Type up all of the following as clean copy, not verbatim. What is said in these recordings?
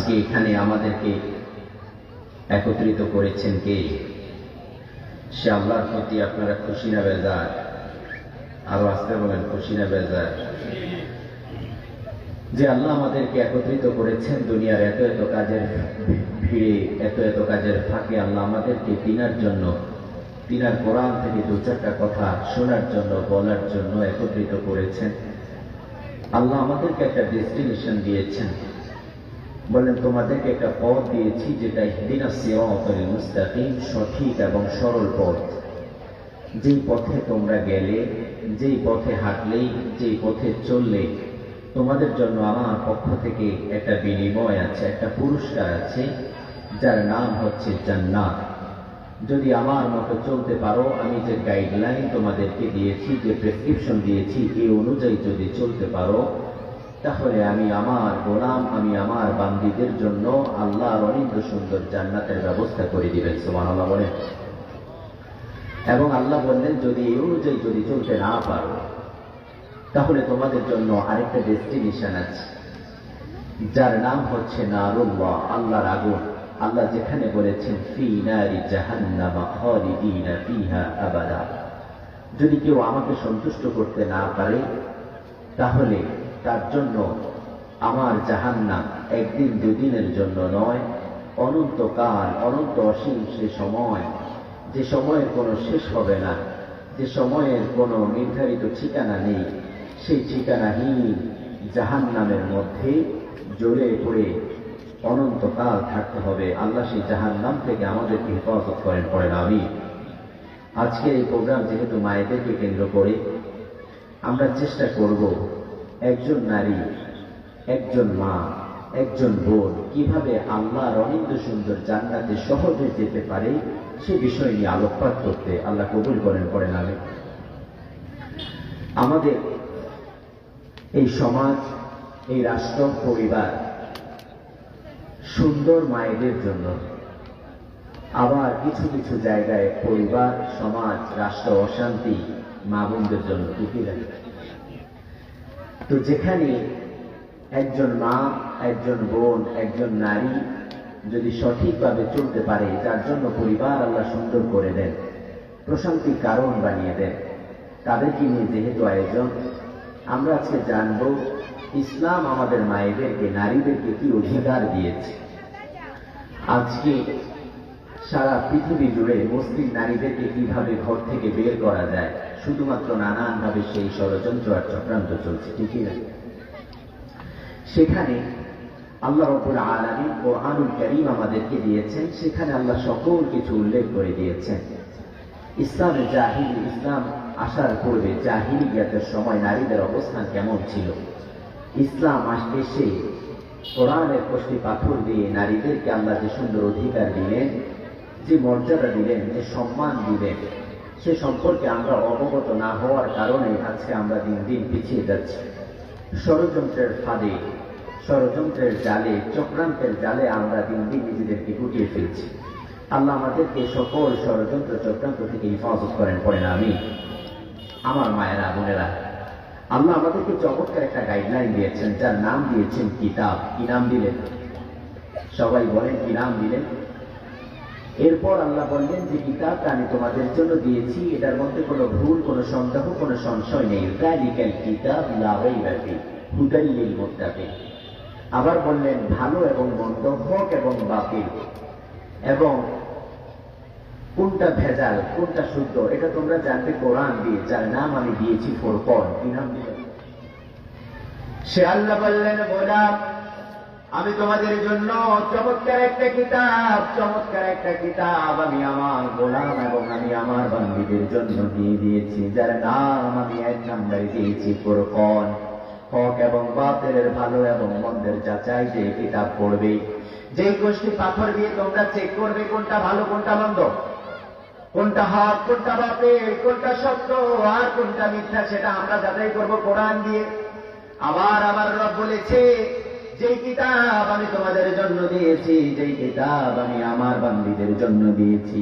আজকে এখানে আমাদেরকে একত্রিত করেছেন কে? সে আল্লাহর প্রতি আপনারা খুশি না বেজার? আরো আসতে বলেন, খুশি না বেজার? যে আল্লাহ আমাদেরকে একত্রিত করেছেন দুনিয়ার এত এত কাজের ভিড়ে, এত এত কাজের ফাঁকে আল্লাহ আমাদেরকে তিনার জন্য, তিনার কোরআন থেকে দু চারটা কথা শোনার জন্য, বলার জন্য একত্রিত করেছেন। আল্লাহ আমাদেরকে একটা ডেস্টিনেশন দিয়েছেন, বলেন তোমাদেরকে একটা পথ দিয়েছি যেটা ইহদিনাস সিরাতাল মুস্তাকিম, সঠিক এবং সরল পথ। যেই পথে তোমরা গেলে, যেই পথে হাঁটলেই, যেই পথে চললে তোমাদের জন্য আমার পক্ষ থেকে একটা বিনিময় আছে, একটা পুরস্কার আছে, যার নাম হচ্ছে জান্নাত। যদি আমার মতো চলতে পারো, আমি যে গাইডলাইন তোমাদেরকে দিয়েছি, যে প্রেসক্রিপশন দিয়েছি, এই অনুযায়ী যদি চলতে পারো, তাহলে আমি আমার গোলাম, আমি আমার বান্দীদের জন্য আল্লাহর অনিন্দ সুন্দর জান্নাতের ব্যবস্থা করে দিবেন। সুবহানাল্লাহ বলেন। এবং আল্লাহ বললেন, যদি এই অনুযায়ী যদি চলতে না পারো, তাহলে তোমাদের জন্য আরেকটা ডেস্টিনেশন আছে, যার নাম হচ্ছে নারুল্লাহ, আল্লাহর আগুন। আল্লাহ যেখানে বলেছেন ফি নারি জাহান্নামা খালিদিনা ফিহা আবাদা। যদি কেউ আমাকে সন্তুষ্ট করতে না পারে, তাহলে তার জন্য আমার জাহান্নাম একদিন দুদিনের জন্য নয়, অনন্তকাল, অনন্ত অসীম সে সময়, যে সময়ের কোনো শেষ হবে না, যে সময়ের কোনো নির্ধারিত ঠিকানা নেই, সেই ঠিকানাহীন জাহান্নামের মধ্যে জ্বলে পড়ে অনন্তকাল থাকতে হবে। আল্লাহ সেই জাহান্নাম থেকে আমাদেরকে হেফাজত করেন, পড়েন আমিন। আজকের এই প্রোগ্রাম যেহেতু মায়েদেরকে কেন্দ্র করে, আমরা চেষ্টা করব একজন নারী, একজন মা, একজন বোন কিভাবে আল্লাহর অনিন্দ সুন্দর জান্নাতে সহজে যেতে পারে সে বিষয় নিয়ে আলোকপাত করতে। আল্লাহ কবুল করেন, পড়েন আমিন। আমাদের এই সমাজ, এই রাষ্ট্র, পরিবার সুন্দর মায়েদের জন্য, আবার কিছু কিছু জায়গায় পরিবার, সমাজ, রাষ্ট্র অশান্তি মা বোনদের জন্য টিকে রাখে। তো যেখানে একজন মা, একজন বোন, একজন নারী যদি সঠিকভাবে চলতে পারে, যার জন্য পরিবার আল্লাহ সুন্দর করে দেন, প্রশান্তির কারণ বানিয়ে দেন, তাদেরকে নিয়ে যেহেতু আয়োজন, আমরা আজকে জানব ইসলাম আমাদের মায়েদেরকে, নারীদেরকে কি অধিকার দিয়েছে। আজকে সারা পৃথিবী জুড়ে মুসলিম নারীদেরকে কিভাবে ঘর থেকে বের করা যায়, শুধুমাত্র নানানভাবে সেই ষড়যন্ত্র আর চক্রান্ত চলছে, ঠিকই না? সেখানে আল্লাহ রাব্বুল আলামিন কোরআনুল কারীম আমাদেরকে দিয়েছেন, সেখানে আল্লাহ সকল কিছু উল্লেখ করে দিয়েছেন। ইসলামে জাহিলি, ইসলাম আসার পূর্বে জাহিলিয়াতের সময় নারীদের অবস্থান কেমন ছিল, ইসলাম এসে কোরআনের কষ্টি পাথর দিয়ে নারীদেরকে আল্লাহ যে সুন্দর অধিকার দিলেন, যে মর্যাদা দিলেন, যে সম্মান দিলেন, সে সম্পর্কে আমরা অবগত না হওয়ার কারণে আজকে আমরা দিন দিন পিছিয়ে যাচ্ছি। ষড়যন্ত্রের ফাঁদে, ষড়যন্ত্রের জালে, চক্রান্তের জালে আমরা দিন দিন নিজেদেরকে গুটিয়ে ফেলছি। আল্লাহ আমাদেরকে সকল ষড়যন্ত্র চক্রান্ত থেকে হেফাজত করেন, পড়েন আমিন। আমার মায়েরা, বোনেরা, আল্লাহ আমাদেরকে চমৎকার একটা গাইডলাইন দিয়েছেন, যার নাম দিয়েছেন কিতাব। কি নাম দিলেন? সবাই বলেন, কি নাম দিলেন? এরপর আল্লাহ বললেন যে কিতাবটা আমি তোমাদের জন্য দিয়েছি, এটার মধ্যে কোনো ভুল, কোনো সন্দেহ, কোনো সংশয় নেই। যালিকাল কিতাব লা রাইবা ফীহি হুদাল লিল মুত্তাকিন। আবার বললেন ভালো এবং মন্দ, হক এবং বাতিল, এবং কোনটা ভেজাল, কোনটা শুদ্ধ, এটা তোমরা জানবে কোরআন দিয়ে, যার নাম আমি দিয়েছি ফুরকান। কি নাম দিলেন? সে আল্লাহ বললেন, গোলাম আমি তোমাদের জন্য চমৎকার একটা কিতাব, চমৎকার একটা কিতাব আমি আমার গোলাম এবং আমি আমার বান্দীদের জন্য দিয়ে দিয়েছি, যার নাম আমি এক নম্বরে দিয়েছি ফুরকান। হক এবং বাতিলের, ভালো এবং মন্দের যাচাই যে কিতাব পড়বে, যেই কষ্টি পাথর দিয়ে তোমরা চেক করবে কোনটা ভালো, কোনটা মন্দ, কোনটা হক, কোনটা বাতিল, কোনটা সত্য আর কোনটা মিথ্যা, সেটা আমরা যাচাই করব কোরআন দিয়ে। আবার আমার রব বলেছে, যেই কিতাব আমি তোমাদের জন্য দিয়েছি, যেই কিতাব আমি আমার বান্দীদের জন্য দিয়েছি,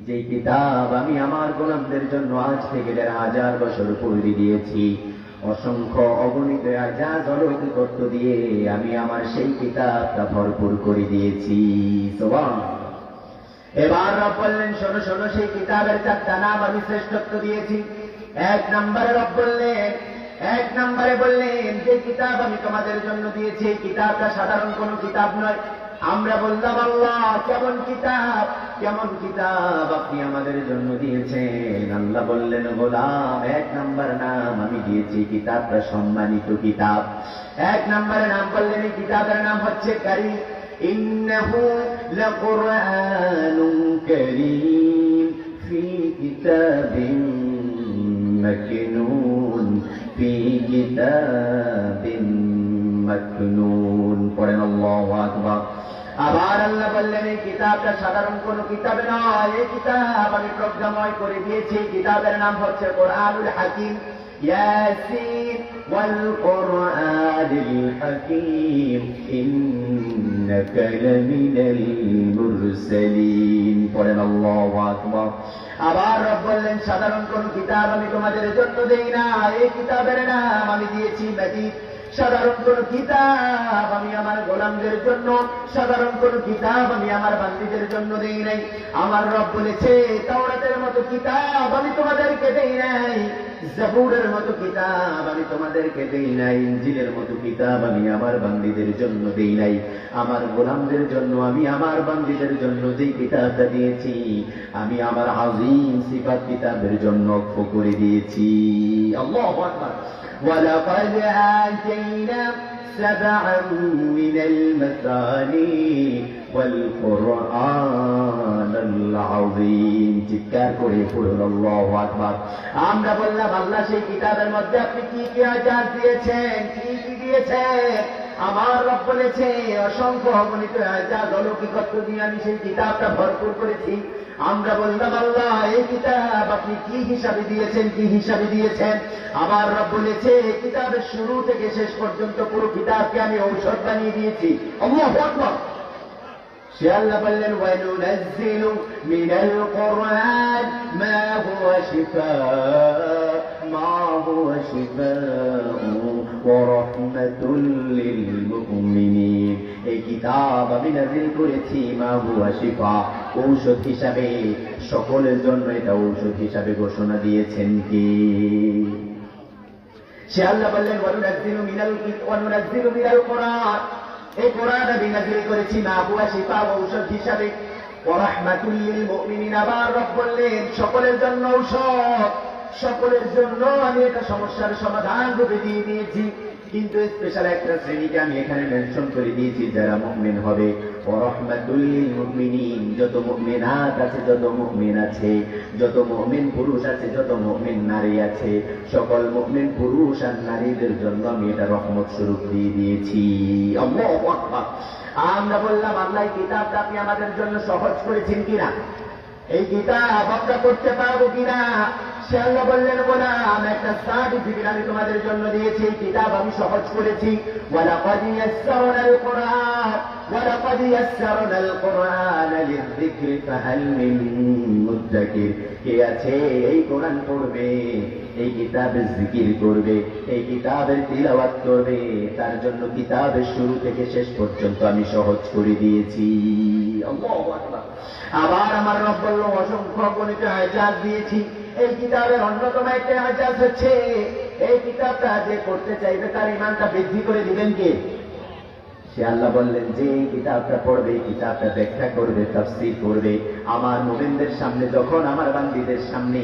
যেই কিতাব আমি আমার গোলামদের জন্য আজ থেকে ১৫০০ বছর পূর্বে দিয়েছি, অসংখ্য অগণিত আজাদ অলৌকিকত্ব দিয়ে আমি আমার সেই কিতাবটা ভরপুর করে দিয়েছি। সুবহানাল্লাহ। এবার রব বললেন, শোনো শোনো, সেই কিতাবের 4টা নাম আমি শ্রেষ্ঠত্ব দিয়েছি। 1 নম্বরে রব বললেন, 1 নম্বরে বললেন যে কিতাব আমি তোমাদের জন্য দিয়েছি এই কিতাবটা সাধারণ কোনো কিতাব নয়। আমরা বললাম, আল্লাহ কেমন কিতাব, কেমন কিতাব আপনি আমাদের জন্য দিয়েছেন? আল্লাহ বললেন, গোলাম 1 নম্বর নাম আমি দিয়েছি কিতাবটা সম্মানিত কিতাব। 1 নম্বরে নাম বললেন, এই কিতাবের নাম হচ্ছে কারীম। ইন্নাহু লাকুরআনুন কারীম ফি কিতাবিন মাকনুন, ফি কিতাবিন মাকনুন। পড়েন আল্লাহু আকবার। আবার আল্লাহ বললেন, এই কিতাবটা সাধারণ কোন কিতাব নয়, এই কিতাব আমি প্রজ্ঞাময় করে দিয়েছি। কিতাবের নাম হচ্ছে কোরআনুল হাকিম। ইয়াসিন ওয়াল কোরআনিল হাকিম ইন্নাকা লামিনাল মুরসালিন। পড়েন আল্লাহু আকবার। আবার রব বললেন, সাধারণ কোন কিতাব আমি তোমাদের জন্য দেই না, এই কিতাবের নাম আমি দিয়েছি মাজিদ। সাধারণ কোন কিতাব আমি আমার গোলামদের জন্য, সাধারণ কোন কিতাব আমি আমার বান্দীদের জন্য দেই নাই। আমার রব বলেছে, তাওরাতের মতো কিতাব আমি তোমাদেরকে দেই নাই, জাবুরের মতো কিতাব আমি তোমাদেরকে দেই নাই, ইনজিলের মতো কিতাব আমি আমার বান্দীদের জন্য দেই নাই। আমার গোলামদের জন্য, আমি আমার বান্দীদের জন্য যেই কিতাবটা দিয়েছি, আমি আমার আযীম সিফাত কিতাবের জন্য ওয়াকফ করে দিয়েছি। আল্লাহু আকবার। وَلَقَدْ آتَيْنَا 7 مِنَ الْمَثَانِي وَالْقُرْآنَ الْعَظِيم। চিৎকার করে পড়ুন আল্লাহু আকবার। আমরা বললাম, আল্লাহ সেই কিতাবের মধ্যে আপনি কি কি আয়াত দিয়েছেন, কি কি দিয়েছেন? আমার রব বলেছে, অসংখ্য অগণিত আয়াত অলৌকিকত্ব দিয়ে আমি সেই কিতাবটা ভরপুর করেছি। আমরা বললাম, আল্লাহ এই কিতাব আপনি কি হিসাবে দিয়েছেন, কি হিসাবে দিয়েছেন? আবার রব বলেছে, এই কিতাবের শুরু থেকে শেষ পর্যন্ত পুরো কিতাবকে আমি ঔষধ বানিয়ে দিয়েছি। আল্লাহু আকবার। সে আল্লাহ বললেন, ওয়ানুনাজ্জিলু মিনাল কুরআন মা হুয়া শিফাء মা হুয়া শিফাء ওয়া রাহমাতুল লিল মুমিনিন। এই কিতাব আমি নাযিল করেছি মা হুয়া শিফা, ঔষধ হিসাবে, সকলের জন্য এটা ঔষধ হিসাবে ঘোষণা দিয়েছেন কে? সে আল্লাহ বললেন, ওয়ানুনাজ্জিলু মিনাল কুরআন, এই কোরআন আমি নাযিল করেছি মা হুয়া শিফা, ঔষধ হিসাবে, ওয়া রাহমাতুল লিল মুমিনিন। আবার রব বললেন, সকলের জন্য ঔষধ, সকলের জন্য আমি এটা সমস্যার সমাধান রূপে দিয়ে দিয়েছি। কিন্তু স্পেশাল একটা শ্রেণীকে আমি এখানে মেনশন করে দিয়েছি, যারা মুমিন হবে। ওয়া রাহমাতুল লিল মুমিনিন, যত মুমিনাত আছে, যত মুমিন আছে, যত মুমিন পুরুষ আছে, যত মুমিন নারী আছে, সকল মুমিন পুরুষ আর নারীদের জন্য আমি এটা রহমত স্বরূপ দিয়ে দিয়েছি। আল্লাহু আকবার। আমরা বললাম, আল্লাহ এই কিতাবটা আপনি আমাদের জন্য সহজ করেছেন কিনা, এই কিতাব আমরা করতে পারবো কিনা? সে আল্লাহ বললেন, গোলাম একটা সার্টিফিকেট আমি তোমাদের জন্য দিয়েছি, এই কিতাব আমি সহজ করেছি। ওয়ালাকাদ ইয়াসসারনাল কুরআন ওয়ালাকাদ ইয়াসসারনাল কুরআন লিযিকরি ফাহাল মিন মুদ্দাকির। কে আছে এই কোরআন পড়বে, এই কিতাবের জিকির করবে, এই কিতাবের তিলাওয়াত করবে, তার জন্য কিতাবের শুরু থেকে শেষ পর্যন্ত আমি সহজ করে দিয়েছি। আল্লাহু আকবার। আবার আমার রব বলল, অসংখ্য গণিত আয়াত দিয়েছি। এই কিতাবের অন্যতম একটা আয়াত হচ্ছে, এই কিতাবটা যে পড়তে চাইবে তার ঈমানটা বৃদ্ধি করে দিবেন কে? সে আল্লাহ বললেন, যে এই কিতাবটা পড়বে, এই কিতাবটা ব্যাখ্যা করবে, তাফসীর করবে, আমার মুমিনদের সামনে, যখন আমার বান্দীদের সামনে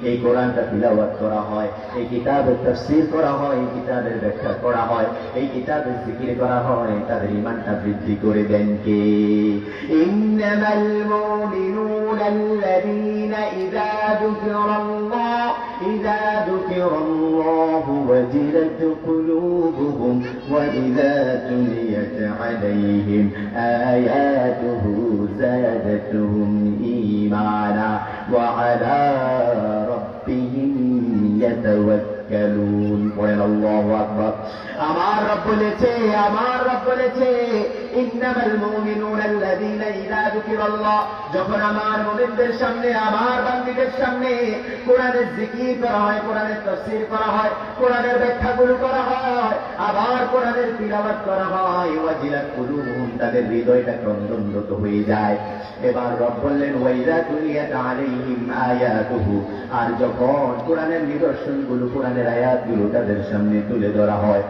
এই কোরআনটা তিলাওয়াত করা হয়, এই কিতাবের তাফসীর করা হয়, এই কিতাবের ব্যাখ্যা করা হয়, এই কিতাবের জিকির করা হয়, তাদের ঈমানটা বৃদ্ধি করে দেন কে? ইন্নামাল মুমিনুনা আল্লাযীনা ইযা যুকিরাল্লাহু ওয়াজিলাত কুলুবুহুম ওয়া ইযা তুলিয়াত আলাইহিম আয়াতুহু যাদাতুহুম ঈমানা ওয়া আলা রাব্বিহিম ইয়াতাওয়াক্কালুন। পড়েন আল্লাহু আকবার। আমার রব বলেছে, ইন্নামাল মুমিনুনা আল্লাযীনা ইযা যুকিরাল্লাহ, যখন আমার মুমিনদের সামনে, আমার বান্দীদের সামনে কোরআনের জিকির করা হয়, কোরআনের তাফসীর করা হয়, কোরআনের ব্যাখ্যাগুলো করা হয়, আবার কোরআনের তিলাওয়াত করা হয়, ওয়াজিলাত কুলুবুহুম, তাদের হৃদয়টা ক্রন্দনরত হয়ে যায়। এবার রব বললেন ওয়াইযা তুলিয়াত আলাইহিম আয়াতুহু, আর যখন কোরআনের নিদর্শনগুলো, কোরআনের আয়াতগুলো তাদের সামনে তুলে ধরা হয়,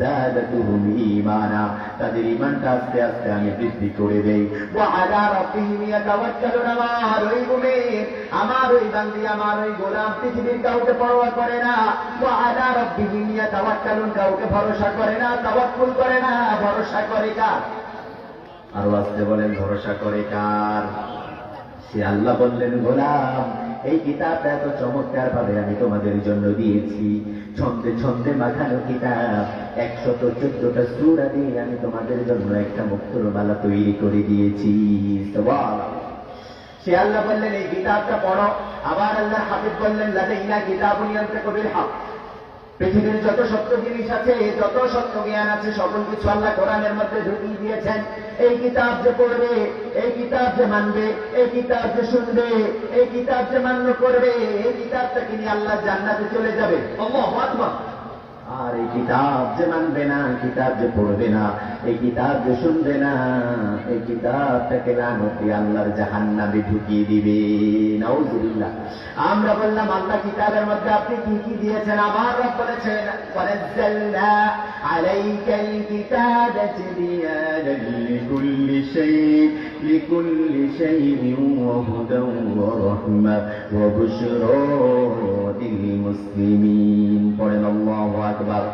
যাদাতুহুম ঈমানা, তাদের ঈমানটা আস্তে আস্তে আমি বৃদ্ধি করে দেই। ওয়া আলা রাব্বিহিম ইয়াতাওয়াক্কালুন, আমার ওই মুমিন, আমার ওই বান্দী, আমার ওই গোলাম পৃথিবীর কাউকে পরোয়া করে না। ওয়া আলা রাব্বিহিম ইয়াতাওয়াক্কালুন, কাউকে ভরসা করে না, তাওয়াক্কুল করে না, ভরসা করে কার? আরো আসতে বলেন, ভরসা করে কার? সে আল্লাহ বললেন, গোলাম, এই কিতাবটা এত চমৎকার ভাবে আমি তোমাদের জন্য দিয়েছি, ছন্দে ছন্দে মাখানো কিতাব, 114টা সূরা দিয়ে আমি তোমাদের জন্য একটা মুক্তোর মালা তৈরি করে দিয়েছি। সে আল্লাহ বললেন, এই কিতাবটা পড়ো। আবার আল্লাহ হাবিব বললেন, লাদাইনা কিতাবুন ইয়ানতিকু বিল হক, পৃথিবীর যত সত্য জিনিস আছে, যত সত্য জ্ঞান আছে, সকল কিছু আল্লাহ কোরআনের মধ্যে ঢুকিয়ে দিয়েছেন। এই কিতাব যে পড়বে, এই কিতাব যে মানবে, এই কিতাব যে শুনবে, এই কিতাব যে মান্য করবে, এই কিতাবটাকে নিয়ে আল্লাহ জান্নাতে চলে যাবে। আল্লাহু আকবার। আর এই কিতাব যে মানবে না, কিতাব যে পড়বে না, এই কিতাব যে শুনবে না, এই কিতাবটাকে লানতি আল্লাহর জাহান্নামে ঢুকিয়ে দিবে। নাউযুবিল্লাহ। আমরা বললাম, আল্লাহ কিতাবের মধ্যে আপনি কি কি দিয়েছেন? আমার রব বলেছেন, ওয়ানাজ্জালনা আলাইকাল কিতাবা তিবয়ানান লিকুল্লি শাইইন ওয়া হুদান ওয়া রাহমা ওয়া বুশরা লিল মুসলিমিন। পড়েন আল্লাহু আকবার।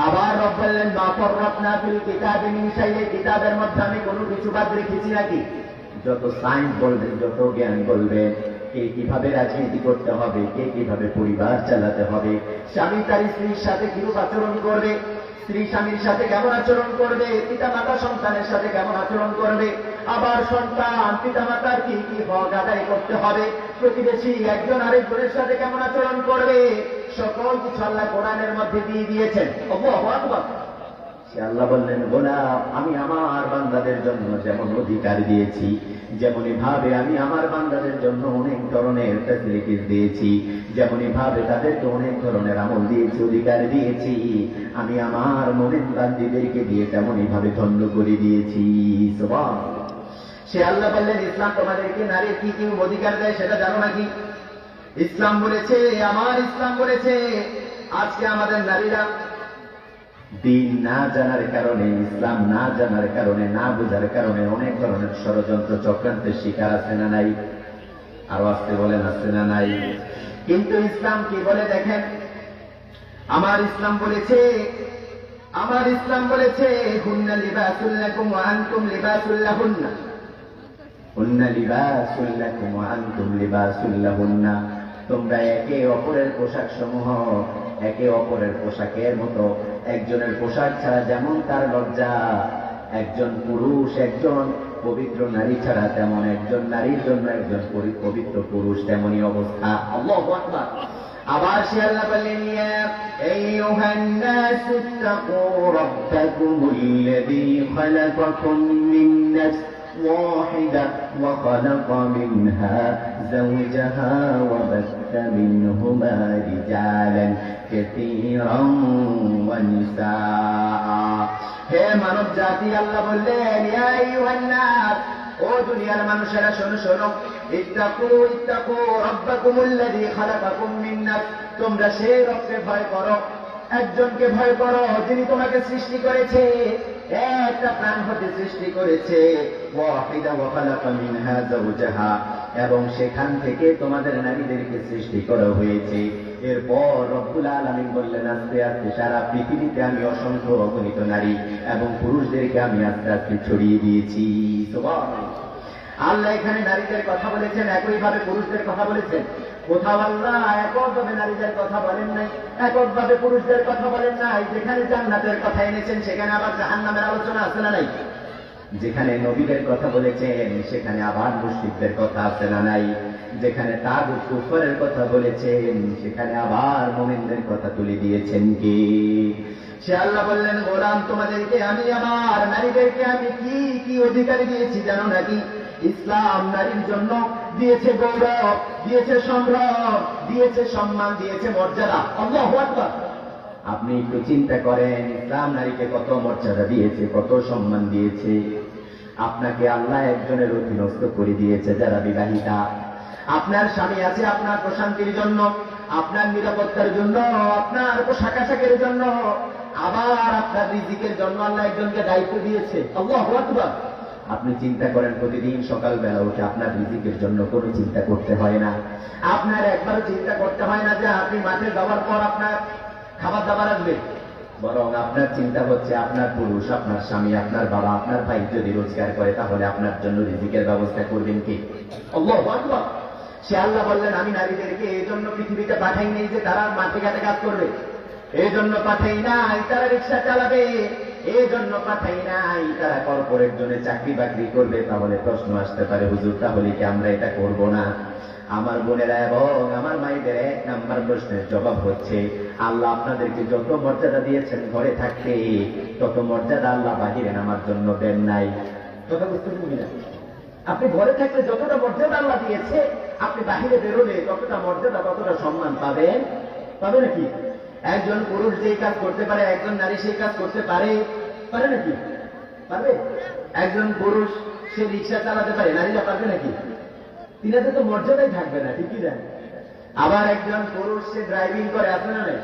আবার রব বললেন, মা ফাররাতনা ফিল কিতাবি মিন শাইইন, কিতাবের মধ্যে আমি কোনো কিছু বাদ রেখেছি নাকি? যত সায়েন্স বলবেন, যত জ্ঞান বলবেন, কে কিভাবে রাজনীতি করতে হবে, কে কিভাবে পরিবার চালাতে হবে, স্বামী তার স্ত্রীর সাথে কিরূপ আচরণ করবে, স্ত্রী স্বামীর সাথে কেমন আচরণ করবে, পিতা মাতা সন্তানের সাথে কেমন আচরণ করবে, আবার সন্তান পিতা মাতার কি কি হক আদায় করতে হবে, প্রতিবেশী একজন আরেকজনের সাথে কেমন আচরণ করবে, সকল কিছু আল্লাহ কোরআনের মধ্যে দিয়ে দিয়েছেন। আল্লাহু আকবার। সে আল্লাহ বললেন, গোলাম, আমি আমার বান্দাদের জন্য যেমন অধিকার দিয়েছি, যেমনই ভাবে আমি আমার বান্দাদের জন্য অনেক ধরনের ফ্যাসিলিটিস দিয়েছি, যেমনই ভাবে তাদেরকে অনেক ধরনের আমল দিয়েছি, অধিকার দিয়েছি, আমি আমার মুমিন বান্দীদেরকে দিয়ে তেমনই ভাবে ধন্য করে দিয়েছি। সুবহানাল্লাহ। সে আল্লাহ বললেন, ইসলাম তোমাদেরকে নারীর কি কি অধিকার দেয় সেটা জানো নাকি? ইসলাম বলেছে, আমার ইসলাম বলেছে, আজকে আমাদের নারীরা দিন না জানার কারণে, ইসলাম না জানার কারণে, না বোঝার কারণে অনেক ধরনের ষড়যন্ত্র চক্রান্তের শিকার আছে না নাই? আরো আসতে বলেন, আছে না নাই? কিন্তু ইসলাম কি বলে দেখেন, আমার ইসলাম বলেছে, আমার ইসলাম বলেছে, হুন্না লিবাসুল লাকুম ওয়া আনতুম লিবাসুল লাহুন্না, হুন্না লিবাসুল লাকুম ওয়া আনতুম লিবাসুল লাহুন্না, তোমরা একে অপরের পোশাক সমূহ একে অপরের পোশাকের মতো। একজনের পোশাক ছাড়া যেমন তার লজ্জা, একজন পুরুষ, একজন পবিত্র নারী ছাড়া তেমন একজন নারীর জন্য একজন পবিত্র পুরুষ তেমনই অবস্থা। আল্লাহু আকবার। আবার সে আল্লাহ বললেন, ইয়া আইয়ুহান নাসু তাকু রাব্বাকুমুল্লাযী খালাকাকুম মিন নাফস واحدة وخلق منها زوجها وبث منهما رجالا كثيرا ونساء। হে মানব জাতি, আল্লাহ বললেন, ইয়া আইয়ুহান নাস, ও দুনিয়ার মানুষেরা শোনো শোনো, ইত্তাকু ইত্তাকু রাব্বাকুমুল্লাযী খালাকাকুম মিন নাফস, তোমরা সেই রবকে ভয় করো, একজনকে ভয় করো যিনি তোমাকে সৃষ্টি করেছে, একটা প্রাণ হতে সৃষ্টি করেছে, ওয়াহিদা ওয়া খালাকা মিনহা যাওজাহা, এবং সেখান থেকে তোমাদের নারীদেরকে সৃষ্টি করা হয়েছে। এরপর রব্বুল আলামিন বললেন, আস্তে আস্তে সারা পৃথিবীতে আমি অসংখ্য অগণিত নারী এবং পুরুষদেরকে আমি আস্তে আস্তে ছড়িয়ে দিয়েছি। সুবহানাল্লাহ। আল্লাহ এখানে নারীদের কথা বলেছেন, একইভাবে পুরুষদের কথা বলেছেন। কোথাও আল্লাহ এককভাবে নারীদের কথা বলেন নাই, এককভাবে পুরুষদের কথা বলেন নাই। যেখানে জান্নাতের কথা এনেছেন সেখানে আবার জাহান্নামের আলোচনা আছে না নাই? যেখানে নবীদের কথা বলেছেন সেখানে আবার মুশরিকদের কথা আছে না নাই? যেখানে তাগুত কুফরের কথা বলেছেন সেখানে আবার মুমিনদের কথা তুলে দিয়েছেন কি? সে আল্লাহ বললেন, গোলাম তোমাদেরকে আমি আমার নারীদেরকে আমি কি কি অধিকার দিয়েছি জানো নাকি? ইসলাম নারীর জন্য দিয়েছে গৌরব, দিয়েছে সম্ভ্রম, দিয়েছে সম্মান, দিয়েছে মর্যাদা। আল্লাহু আকবার। আপনি একটু চিন্তা করেন, ইসলাম নারীকে কত মর্যাদা দিয়েছে, কত সম্মান দিয়েছে। আপনাকে আল্লাহ একজনের অধীনস্থ করে দিয়েছে যারা বিবাহিতা। আপনার স্বামী আছে আপনার প্রশান্তির জন্য, আপনার নিরাপত্তার জন্য, আপনার পোশাক আশাকের জন্য, আবার আপনার রিজিকের জন্য আল্লাহ একজনকে দায়িত্ব দিয়েছে। আল্লাহু আকবার। আপনি চিন্তা করেন, প্রতিদিন সকালবেলা উঠে আপনার রিজিকের জন্য কোনো চিন্তা করতে হয় না। আপনার একবারও চিন্তা করতে হয় না যে আপনি মাঠে যাওয়ার পর আপনার খাবার দাবার আসবে, বরং আপনার চিন্তা হচ্ছে আপনার পুরুষ, আপনার স্বামী, আপনার বাবা, আপনার ভাই যদি রোজগার করে তাহলে আপনার জন্য রিজিকের ব্যবস্থা করবেন কি? আল্লাহু আকবার। সে আল্লাহ বললেন, আমি নারীদেরকে এই জন্য পৃথিবীতে পাঠাই নেই যে তারা মাঠে ঘাটে কাজ করবে, এই জন্য পাঠাই নাই তারা রিক্সা চালাবে, এই জন্য পাঠাই নাই তারা কর্পোরেট জন্য চাকরি বাকরি করবে। তাহলে প্রশ্ন আসতে পারে, হুজুর তাহলে কি আমরা এটা করব না? আমার বোনেরা এবং আমার মায়েদের এক নাম্বার প্রশ্নের জবাব হচ্ছে, আল্লাহ আপনাদেরকে যত মর্যাদা দিয়েছেন ঘরে থাকতে, তত মর্যাদা আল্লাহ বাহিরে নামার জন্য দেন নাই। কথা বুঝতে পারবি না? আপনি ঘরে থাকলে যতটা মর্যাদা আল্লাহ দিয়েছে, আপনি বাহিরে বেরোলে ততটা মর্যাদা, ততটা সম্মান পাবেন। পাবে নাকি? একজন পুরুষ যেই কাজ করতে পারে একজন নারী সেই কাজ করতে পারে? পারে নাকি? পারবে? একজন পুরুষ সে রিক্সা চালাতে পারে, নারীরা পারবে নাকি? তিনাতে তো মর্যাদাই থাকবে না, ঠিকই না? আবার একজন পুরুষ সে ড্রাইভিং করে, আছে না নাই?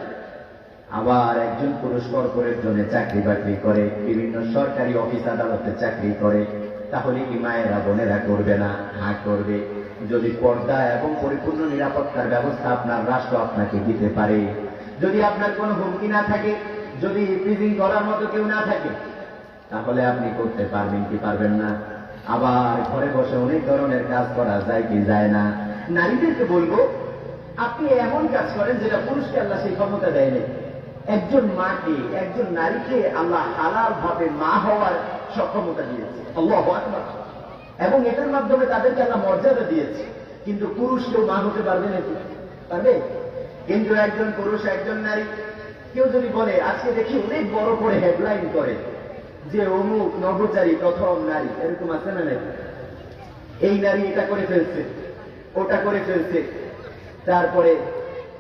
আবার একজন পুরুষ কর্পোরেট জন্য চাকরি বাকরি করে, বিভিন্ন সরকারি অফিস আদালতে চাকরি করে। তাহলে কি মায়েরা বোনেরা করবে না? হ্যাঁ করবে। যদি পর্দা এবং পরিপূর্ণ নিরাপত্তার ব্যবস্থা আপনার রাষ্ট্র আপনাকে দিতে পারে, যদি আপনার কোনো হুমকি না থাকে, যদি প্রিজিং করার মতো কেউ না থাকে, তাহলে আপনি করতে পারবেন কি পারবেন না? আবার ঘরে বসে অনেক ধরনের কাজ করা যায় কি যায় না? নারীদেরকে বলবো, আপনি এমন কাজ করেন যেটা পুরুষকে আল্লাহ সেই ক্ষমতা দেয়নি। একজন মাকে, একজন নারীকে আল্লাহ হালাল ভাবে মা হওয়ার সক্ষমতা দিয়েছে। আল্লাহু আকবার। এবং এটার মাধ্যমে তাদেরকে আল্লাহ মর্যাদা দিয়েছে। কিন্তু পুরুষ কেউ মা হতে পারবে নাকি? পারবে? কিন্তু একজন পুরুষ, একজন নারী, কেউ যদি বলে, আজকে দেখি অনেক বড় করে হেডলাইন করে যে অমুক নভোচারী প্রথম নারী, এরকম আছে না নাকি? এই নারী এটা করে ফেলছে, ওটা করে ফেলছে, তারপরে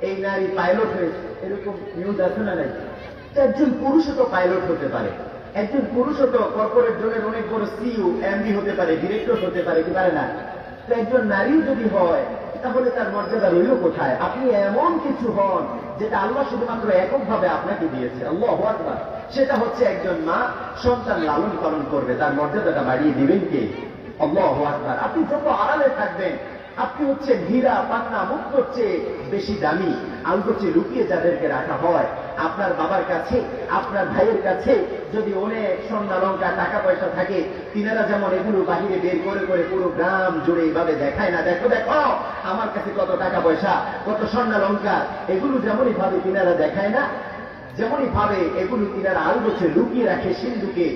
এই নারী পাইলট হয়েছে, এরকম নিউজ আছে না নাকি? একজন পুরুষও তো পাইলট হতে পারে, একজন পুরুষও তো কর্পোরেট জোনের অনেক বড় সিইও, এমডি হতে পারে, ডিরেক্টর হতে পারে, কি পারে না? তো একজন নারীও যদি হয় তাহলে তার মর্যাদা রইল কোথায়? আপনি এমন কিছু হন যেটা আল্লাহ শুধুমাত্র এককভাবে আপনাকে দিয়েছে। আল্লাহু আকবার। সেটা হচ্ছে একজন মা সন্তান লালন পালন করবে, তার মর্যাদাটা বাড়িয়ে দিবেন কে? আল্লাহু আকবার। আপনি যত আড়ালে থাকবেন, আপনি হচ্ছে হীরা পাটনা মুক্তোর চেয়ে বেশি দামি। আলগো চেয়ে লুকিয়ে যাদেরকে রাখা হয়, আপনার বাবার কাছে, আপনার ভাইয়ের কাছে যদি অনেক স্বর্ণ লঙ্কা টাকা পয়সা থাকে, তিনারা যেমন এগুলো বাহিরে বের করে করে পুরো গ্রাম জুড়ে এইভাবে দেখায় না, দেখো দেখো আমার কাছে কত টাকা পয়সা, কত স্বর্ণ লঙ্কা, এগুলো যেমনই ভাবে তিনারা দেখায় না, যেমনই ভাবে এগুলো তিনারা আলগোছে লুকিয়ে রাখে সিন্ধুকে,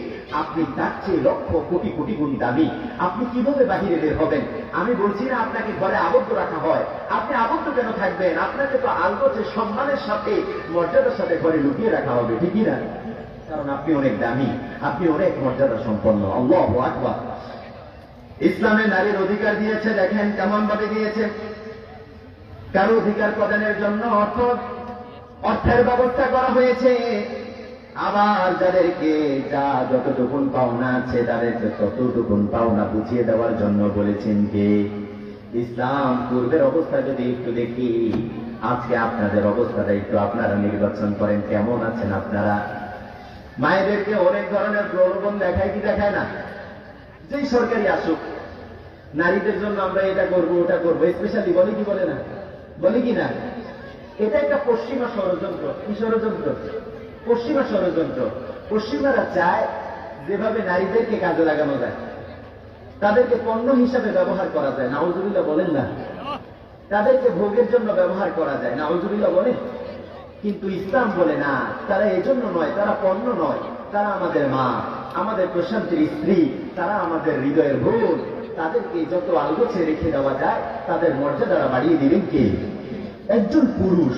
আপনি তার চেয়ে লক্ষ কোটি কোটি গুণ দামি। আপনি কিভাবে বাহিরে বের হবেন? আমি বলছি না আপনাকে ঘরে আবদ্ধ রাখা হয়, আপনি আবদ্ধ কেন থাকবেন? আপনাকে তো আলগোছে সম্মানের সাথে, মর্যাদার সাথে ঘরে লুকিয়ে রাখা হবে, ঠিকই না? কারণ আপনি অনেক দামি, আপনি অনেক মর্যাদা সম্পন্ন। আল্লাহু আকবার। ইসলামে নারীর অধিকার দিয়েছে, দেখেন কেমন ভাবে দিয়েছে। কারো অধিকার প্রদানের জন্য অর্থের ব্যবস্থা করা হয়েছে। আবার যাদেরকে যা যতটুকুন পাওনা আছে তাদেরকে ততটুকুন পাওনা বুঝিয়ে দেওয়ার জন্য বলেছেন কে? ইসলাম। পূর্বের অবস্থা যদি একটু দেখি, আজকে আপনাদের অবস্থাটা একটু আপনারা নির্বাচন করেন, কেমন আছেন আপনারা? মায়েদেরকে অনেক ধরনের প্রলোভন দেখায় কি দেখায় না? যেই সরকারি আসুক, নারীদের জন্য আমরা এটা করবো ওটা করবো, স্পেশালি বলে কি বলে না? বলে কি না? এটা একটা পশ্চিমা ষড়যন্ত্র। কি ষড়যন্ত্র? পশ্চিমা ষড়যন্ত্র। পশ্চিমারা চায় যেভাবে নারীদেরকে কাজে লাগানো যায়, তাদেরকে পণ্য হিসাবে ব্যবহার করা যায়, নাউজুবিল্লাহ বলেন না? তাদেরকে ভোগের জন্য ব্যবহার করা যায়, নাউজুবিল্লাহ বলেন? কিন্তু ইসলাম বলে না, তারা এজন্য নয়, তারা পণ্য নয়, তারা আমাদের মা, আমাদের প্রশান্তির স্ত্রী, তারা আমাদের হৃদয়ের ভুল। তাদেরকে যত আলগোছে রেখে দেওয়া যায়, তাদের মর্যাদারা বাড়িয়ে দিবেন কে? একজন পুরুষ।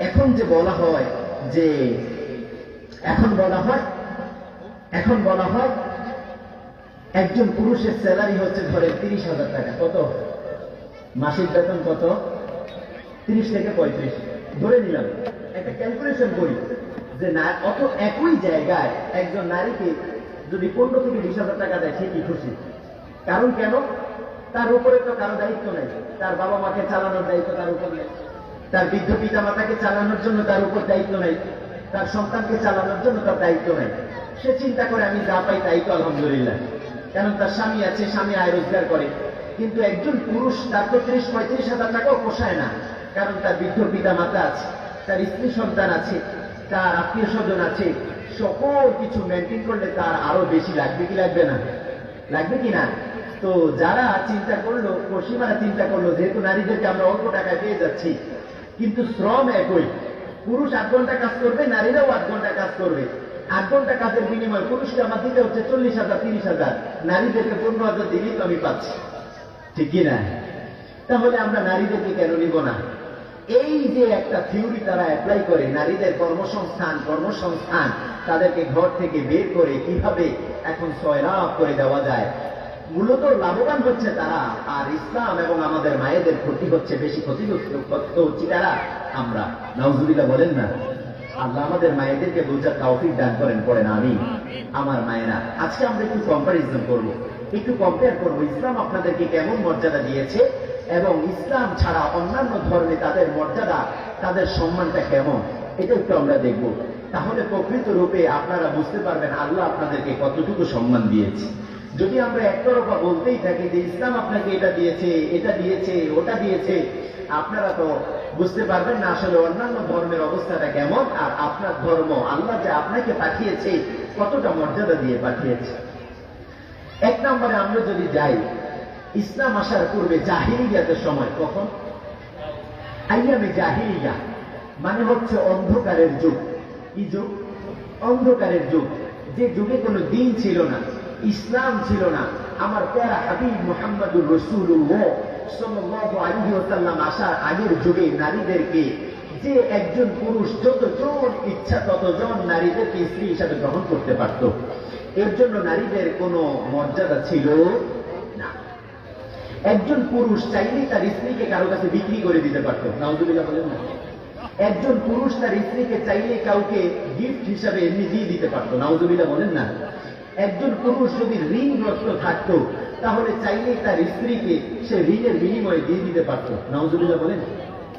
এখন যে বলা হয় যে এখন বলা হয় একজন পুরুষের স্যালারি হচ্ছে ধরে 30,000 টাকা। কত মাসিক বেতন? কত? 30 থেকে 35 ধরে নিলাম। একটা ক্যালকুলেশন করি যে না, অত একই জায়গায় একজন নারীকে যদি 15 থেকে 20,000 টাকা দেয়, সে কি খুশি? কারণ কেন? তার উপরে তো কারো দায়িত্ব নেই। তার বাবা মাকে চালানোর দায়িত্ব তার উপর নেই, তার বৃদ্ধ পিতা মাতাকে চালানোর জন্য তার উপর দায়িত্ব নেই, তার সন্তানকে চালানোর জন্য তার দায়িত্ব নেই। সে চিন্তা করে আমি যা পাই তাই তো আলহামদুলিল্লাহ, কারণ তার স্বামী আছে, স্বামী আয় রোজগার করে। কিন্তু একজন পুরুষ, তার তো 30-35,000 টাকাও পোষায় না, কারণ তার বৃদ্ধ পিতা মাতা আছে, তার স্ত্রী সন্তান আছে, তার আত্মীয় স্বজন আছে। সকল কিছু মেনটেন করলে তার আরো বেশি লাগবে কি লাগবে না? লাগবে কি না? তো যারা চিন্তা করলো, পশ্চিমারা চিন্তা করলো, যেহেতু নারীদেরকে আমরা অল্প টাকায় পেয়ে যাচ্ছি, কিন্তু শ্রম একই, পুরুষ 8 ঘন্টা কাজ করবে, নারীরাও 8 ঘন্টা কাজ করবে। 8 ঘন্টা কাজের বিনিময়ে পুরুষকে আমার দিতে হচ্ছে 40,000, 30,000, নারীদেরকে 15,000 দিলেই তো আমি পাচ্ছি, ঠিক কিনা? তাহলে আমরা নারীদেরকে কেন নিব না? এই যে একটা থিওরি তারা অ্যাপ্লাই করে, নারীদের কর্মসংস্থান, তাদেরকে ঘর থেকে বের করে কিভাবে এখন সয়লাভ করে দেওয়া যায়, মূলত লাভবান হচ্ছে তারা, আর ইসলাম এবং আমাদের মায়েদের ক্ষতি হচ্ছে, বেশি ক্ষতিগ্রস্ত হচ্ছে তারা, আমরা। নাউজুবিল্লাহ বলেন না? আল্লাহ আমাদের মায়েদেরকে বুঝার তৌফিক দান করেন, পড়েন আমিন। আমার মায়েরা, আজকে আমরা একটু কম্পারিজন করব, একটু কম্পেয়ার করব ইসলাম আপনাদেরকে কেমন মর্যাদা দিয়েছে এবং ইসলাম ছাড়া অন্যান্য ধর্মে তাদের মর্যাদা, তাদের সম্মানটা কেমন, এটা একটু আমরা দেখব। তাহলে প্রকৃত রূপে আপনারা বুঝতে পারবেন আল্লাহ আপনাদেরকে কতটুকু সম্মান দিয়েছে। যদি আমরা একতরফা বলতেই থাকি যে ইসলাম আপনাকে এটা দিয়েছে, এটা দিয়েছে, ওটা দিয়েছে, আপনারা তো বুঝতে পারবেন না আসলে অন্যান্য ধর্মের অবস্থাটা কেমন, আর আপনার ধর্ম, আল্লাহ যে আপনাকে পাঠিয়েছে কতটা মর্যাদা দিয়ে পাঠিয়েছে। এক নম্বরে আমরা যদি যাই, ইসলাম আসার পূর্বে জাহিলিয়াতের সময়, কখন? আইয়ামে জাহিলিয়া মানে হচ্ছে অন্ধকারের যুগ। কি যুগ? অন্ধকারের যুগ। যে যুগে কোনো দিন ছিল না, ইসলাম ছিল না। আমার প্যারা হাবিব মুহাম্মদুর রাসূলুল্লাহ সাল্লাল্লাহু আলাইহি ওয়াসাল্লাম আসার আগের যুগে নারীদেরকে যে একজন পুরুষ যতজন ইচ্ছা ততজন নারীদেরকে স্ত্রী হিসাবে গ্রহণ করতে পারত, এর জন্য নারীদের কোনো মর্যাদা ছিল না। একজন পুরুষ চাইলেই তার স্ত্রীকে কারো কাছে বিক্রি করে দিতে পারত। নাউজুবিল্লাহ বলেন না? একজন পুরুষ তার স্ত্রীকে চাইলে কাউকে গিফট হিসাবে এমনি দিয়ে দিতে পারত। নাউজুবিল্লাহ বলেন না? একজন পুরুষ যদি ঋণগ্রস্ত থাকতো, তাহলে চাইলেই তার স্ত্রীকে সে ঋণের বিনিময়ে দিয়ে দিতে পারত। নাউজুবিল্লাহ বলেন?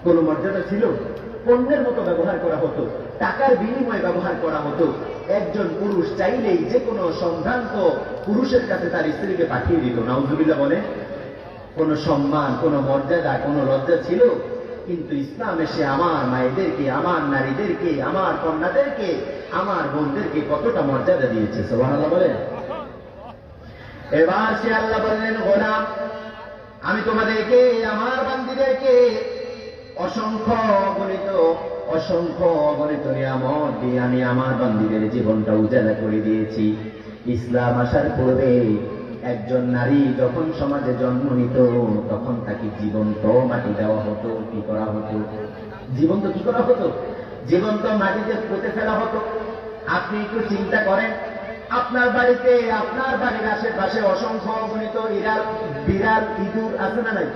কোন মর্যাদা ছিল? পণ্যের মতো ব্যবহার করা হতো, টাকার বিনিময়ে ব্যবহার করা হতো। একজন পুরুষ চাইলেই যে কোনো সম্ভ্রান্ত পুরুষের কাছে তার স্ত্রীকে পাঠিয়ে দিত। নাউজুবিল্লাহ বলে? কোন সম্মান, কোন মর্যাদা, কোন লজ্জা ছিল? কিন্তু ইসলাম এসে আমার মায়েদেরকে, আমার নারীদেরকে, আমার কন্যাদেরকে, আমার বোনদেরকে কতটা মর্যাদা দিয়েছে। সুবহানাল্লাহ বলেন? এবার সে আল্লাহ বললেন, গোলাম, আমি তোমাদেরকে, আমার বান্দীদেরকে অসংখ্য অগণিত নিয়ামত দিয়ে আমি আমার বান্দীদের জীবনটা উজালা করে দিয়েছি। ইসলাম আসার পূর্বে একজন নারী যখন সমাজে জন্ম নিত, তখন তাকে জীবন্ত মাটি দেওয়া হতো। কি করা হতো? জীবন্ত কি করা হতো? জীবন্ত মাটিতে পুঁতে ফেলা হতো। আপনি একটু চিন্তা করেন, আপনার বাড়িতে, আপনার বাড়ির আশেপাশে অসংখ্য অগণিত বিড়াল, ইঁদুর আছে না নাই?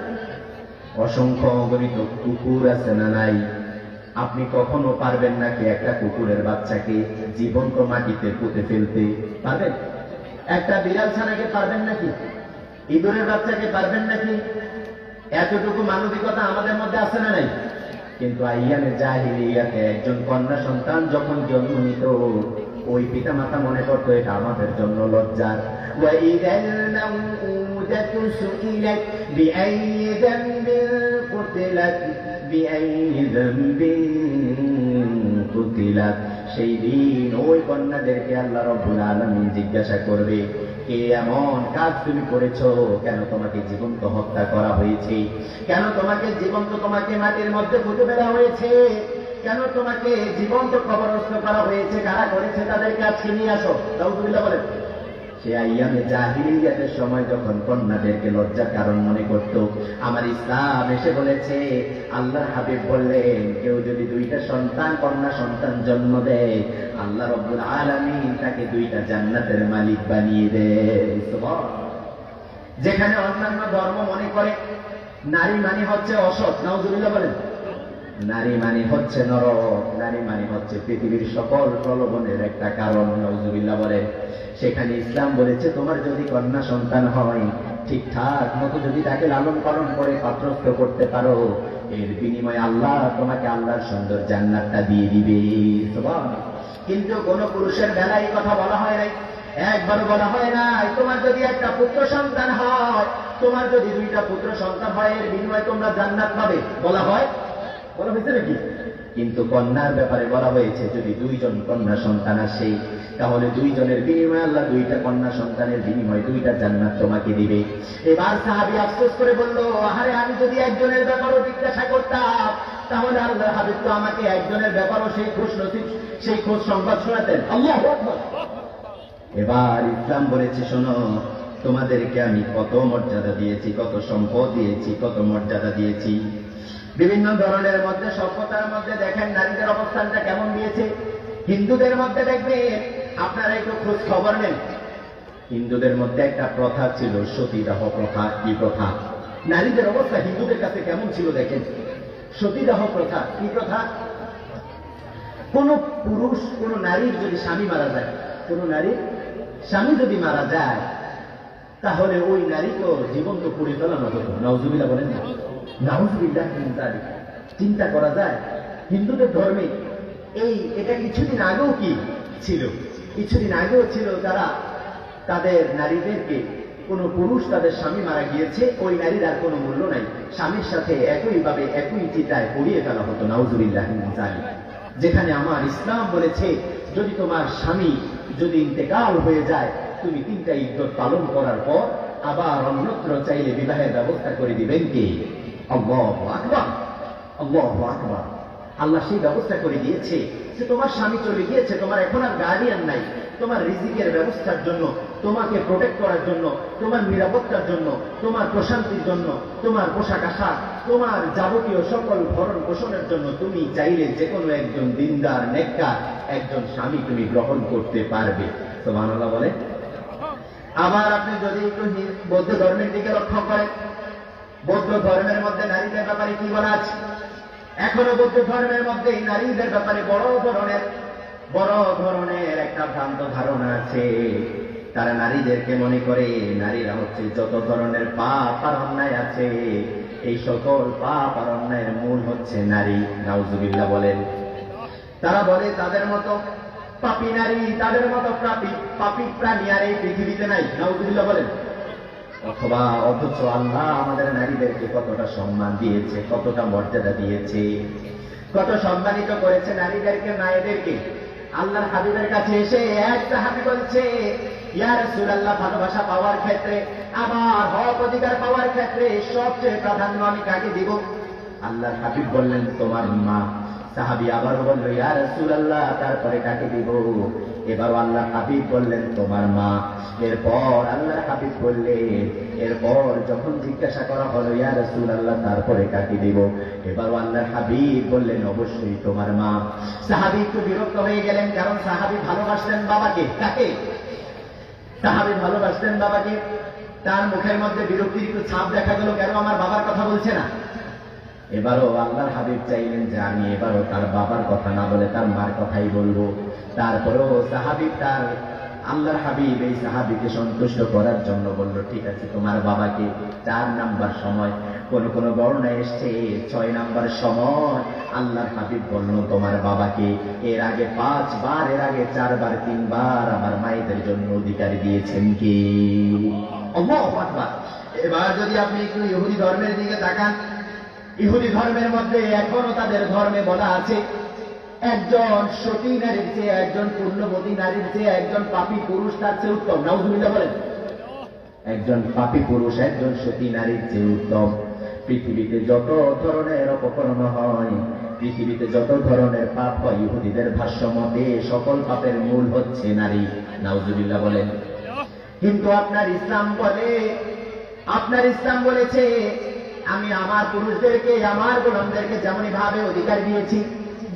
অসংখ্য অগণিত কুকুর আছে না নাই? আপনি কখনো পারবেন নাকি একটা কুকুরের বাচ্চাকে জীবন্ত মাটিতে পুঁতে ফেলতে? পারবেন? একটা বিড়াল ছানাকে পারবেন নাকি? ইঁদুরের বাচ্চাকে পারবেন নাকি? এতটুকু মানবিকতা আমাদের মধ্যে আছে না নাই? কিন্তু আইয়ামে জাহিলিয়াতে একজন কন্যা সন্তান যখন জন্ম নিত, ওই পিতা মাতা মনে করতো এটা আমাদের জন্য লজ্জার। ওয়াইদাল মাউউদাতু সুইলাত বিআইয়ি যামবিন কুতিলাত বিআইয়ি যামবিন কুতিলাত। সেই দিন ওই কন্যাদেরকে আল্লাহ রাব্বুল আলামিন জিজ্ঞাসা করবে, কে এমন কাজ তুমি করেছো? কেন তোমাকে জীবন্ত হত্যা করা হয়েছে? কেন তোমাকে জীবন্ত, তোমাকে মাটির মধ্যে পুঁতে ফেলা হয়েছে? কেন তোমাকে জীবন্ত কবরস্থ করা হয়েছে? কারা করেছে তাদেরকে আজকে নিয়ে আসো। নাউজুবিল্লাহ বলেন? সে আইয়ামে জাহিলিয়াতের সময় যখন কন্যাদেরকে লজ্জার কারণ মনে করত, আমার ইসলাম এসে বলেছে, আল্লাহর হাবিব বললেন, কেউ যদি দুইটা সন্তান কন্যা সন্তান জন্ম দেয়, আল্লাহ রাব্বুল আলামিন তাকে দুইটা জান্নাতের মালিক বানিয়ে দেয়। যেখানে অন্যান্য ধর্ম মনে করে নারী মানে হচ্ছে অসৎ, নাউজুবিল্লাহ বলেন, নারী মানে হচ্ছে নরক, নারী মানে হচ্ছে পৃথিবীর সকল প্রলোভনের একটা কারণ, নাউজুবিল্লাহ বলেন, সেখানে ইসলাম বলেছে তোমার যদি কন্যা সন্তান হয়, ঠিকঠাক মতো যদি তাকে লালন পালন করে পাত্রস্থ করতে পারো, এর বিনিময়ে আল্লাহ তোমাকে আল্লাহর সুন্দর জান্নাতটা দিয়ে দিবে। সুবহানাল্লাহ। কিন্তু কোন পুরুষের বেলায় এই কথা বলা হয় নাই, একবারও বলা হয় নাই তোমার যদি একটা পুত্র সন্তান হয়, তোমার যদি দুইটা পুত্র সন্তান হয়, এর বিনিময়ে তোমরা জান্নাত পাবে, বলা হয়, বলা হয়েছে নাকি? কিন্তু কন্যার ব্যাপারে বলা হয়েছে যদি দুইজন কন্যা সন্তান আসে, তাহলে দুইজনের বিনিময়ে আল্লাহ দুইটা কন্যা সন্তানের বিনিময়ে দুইটা জান্নাত তোমাকে দিবে। এবার সাহাবী আফসোস করে বলল, আরে আমি যদি একজনের ব্যাপারও জিজ্ঞাসা করতাম, তাহলে আল্লাহ হাবিব তো আমাকে একজনের ব্যাপারও সেই খোঁজ সংবাদ শোনাতেন। আল্লাহু আকবার। এবার ইসলাম বলেছে, শোনো, তোমাদেরকে আমি কত মর্যাদা দিয়েছি, কত সম্পদ দিয়েছি, কত মর্যাদা দিয়েছি। বিভিন্ন ধরনের মধ্যে সভ্যতার মধ্যে দেখেন নারীদের অবস্থানটা কেমন দিয়েছে। হিন্দুদের মধ্যে দেখবেন, আপনারা একটু খোঁজ খবর নেন, হিন্দুদের মধ্যে একটা প্রথা ছিল সতীদাহ প্রথা। কি প্রথা? নারীদের অবস্থা হিন্দুদের কাছে কেমন ছিল দেখেন। সতীদাহ প্রথা কি প্রথা? কোন পুরুষ কোন নারীর যদি স্বামী মারা যায়, কোন নারীর স্বামী যদি মারা যায়, তাহলে ওই নারীকে জীবন্ত পুড়ে ফেলানো হতো। নাউজুবিল্লাহ বলেন না? নাউজুবিল্লাহ। চিন্তা করা যায় হিন্দুদের ধর্মে এটা কিছুদিন আগেও কি ছিল, কিছুদিন আগেও ছিল, তারা তাদের নারীদেরকে কোন পুরুষ তাদের স্বামী মারা গিয়েছে, ওই নারীর আর কোনো মূল্য নাই, স্বামীর সাথে একইভাবে একই চিতায় পড়িয়ে ফেলা হতো। নাউজুবিল্লাহ। যেখানে আমার ইসলাম বলেছে, যদি তোমার স্বামী যদি ইন্তেকাল হয়ে যায়, তুমি 3টা ইদ্দত পালন করার পর আবার অন্যত্র চাইলে বিবাহের ব্যবস্থা করে দিবেন কে? আল্লাহু আকবার, আল্লাহু আকবার। আল্লাহ সেই ব্যবস্থা করে দিয়েছে যে তোমার স্বামী চলে গিয়েছে, তোমার এখন আর গার্ডিয়ান নাই, তোমার রিজিকের ব্যবস্থার জন্য, তোমাকে প্রোটেক্ট করার জন্য, তোমার নিরাপত্তার জন্য, তোমার প্রশান্তির জন্য, তোমার পোশাক আশাক, তোমার যাবতীয় সকল ভরণ পোষণের জন্য তুমি চাইলে যে কোনো একজন দিনদার নেককার একজন স্বামী তুমি গ্রহণ করতে পারবে। সুবহানাল্লাহ বলে। আবার আপনি যদি একটু বৌদ্ধ ধর্মের দিকে লক্ষ্য করেন, বৌদ্ধ ধর্মের মধ্যে নারীদের ব্যাপারে কি বলা আছে? এখনো বৌদ্ধ ধর্মের মধ্যে নারীদের ব্যাপারে বড় ধরনের একটা ভ্রান্ত ধারণা আছে। তারা নারীদেরকে মনে করে নারীরা হচ্ছে যত ধরনের পাপ আর অন্যায় আছে, এই সকল পাপ আর অন্যায়ের মূল হচ্ছে নারী। নাউজুবিল্লাহ বলেন। তারা বলে তাদের মতো পাপী নারী, তাদের মতো পাপী প্রাণী আর এই পৃথিবীতে নাই। নাউজুবিল্লাহ বলেন। অথচ আল্লাহ আমাদের নারীদেরকে কতটা সম্মান দিয়েছে, কতটা মর্যাদা দিয়েছে, কত সম্মানিত করেছে নারীদেরকে, মায়েদেরকে। আল্লাহর হাবিবের কাছে এসে এক সাহাবী বলছে, ইয়া রাসূলুল্লাহ, ভালোবাসা পাওয়ার ক্ষেত্রে, আবার হক অধিকার পাওয়ার ক্ষেত্রে সবচেয়ে প্রাধান্য আমি কাকে দিব? আল্লাহর হাবিব বললেন, তোমার মা। সাহাবী আবার বলল, ইয়া রাসূলুল্লাহ, তারপরে কাকে দিব? এবার আল্লাহর হাবিব বললেন, তোমার মা। এরপর আল্লাহর হাবিব বললেন, এরপর যখন জিজ্ঞাসা করা হলো, ইয়া রাসূলুল্লাহ, তারপরে কাকে দিব? এবার আল্লাহর হাবিব বললেন, অবশ্যই তোমার মা। সাহাবী একটু বিরক্ত হয়ে গেলেন, কারণ সাহাবী ভালোবাসতেন বাবাকে। কাকে? সাহাবী ভালোবাসতেন বাবাকে। তার মুখের মধ্যে বিরক্তির একটু ছাপ দেখা গেল, কেন আমার বাবার কথা বলছে না? এবারও আল্লাহর হাবিব চাইলেন যে আমি এবারও তার বাবার কথা না বলে তার মার কথাই বলবো। তারপরেও সাহাবী তার আল্লাহর হাবিব এই সাহাবীকে সন্তুষ্ট করার জন্য বলল, ঠিক আছে, তোমার বাবাকে। 4 নাম্বার সময়, কোন বর্ণায় এসছে 6 নাম্বার সময় আল্লাহর হাবিব বলল, তোমার বাবাকে। এর আগে 5 বার, এর আগে 4 বার, 3 বার আমার মায়েদের জন্য অধিকার দিয়েছেন কি? আল্লাহু আকবার। এবার যদি আপনি একটু ইহুদি ধর্মের দিকে তাকান, ইহুদি ধর্মের মধ্যে এখনো তাদের ধর্মে বলা আছে, একজন সতী নারীর চেয়ে, একজন পুণ্যবতী নারীর চেয়ে একজন পাপী পুরুষ তার চেয়ে উত্তম। নাউজুবিল্লাহ বলেন। একজন পাপী পুরুষ একজন সতী নারীর চেয়ে উত্তম। পৃথিবীতে যত ধরনের অপকর্ম হয়, পৃথিবীতে যত ধরনের পাপ হয়, ইহুদিদের ভাষ্য মতে সকল পাপের মূল হচ্ছে নারী। নাউজুবিল্লাহ বলেন। কিন্তু আপনার ইসলাম বলেছে আমি আমার পুরুষদেরকে আমার গোলামদেরকে যেমনই ভাবে অধিকার দিয়েছি,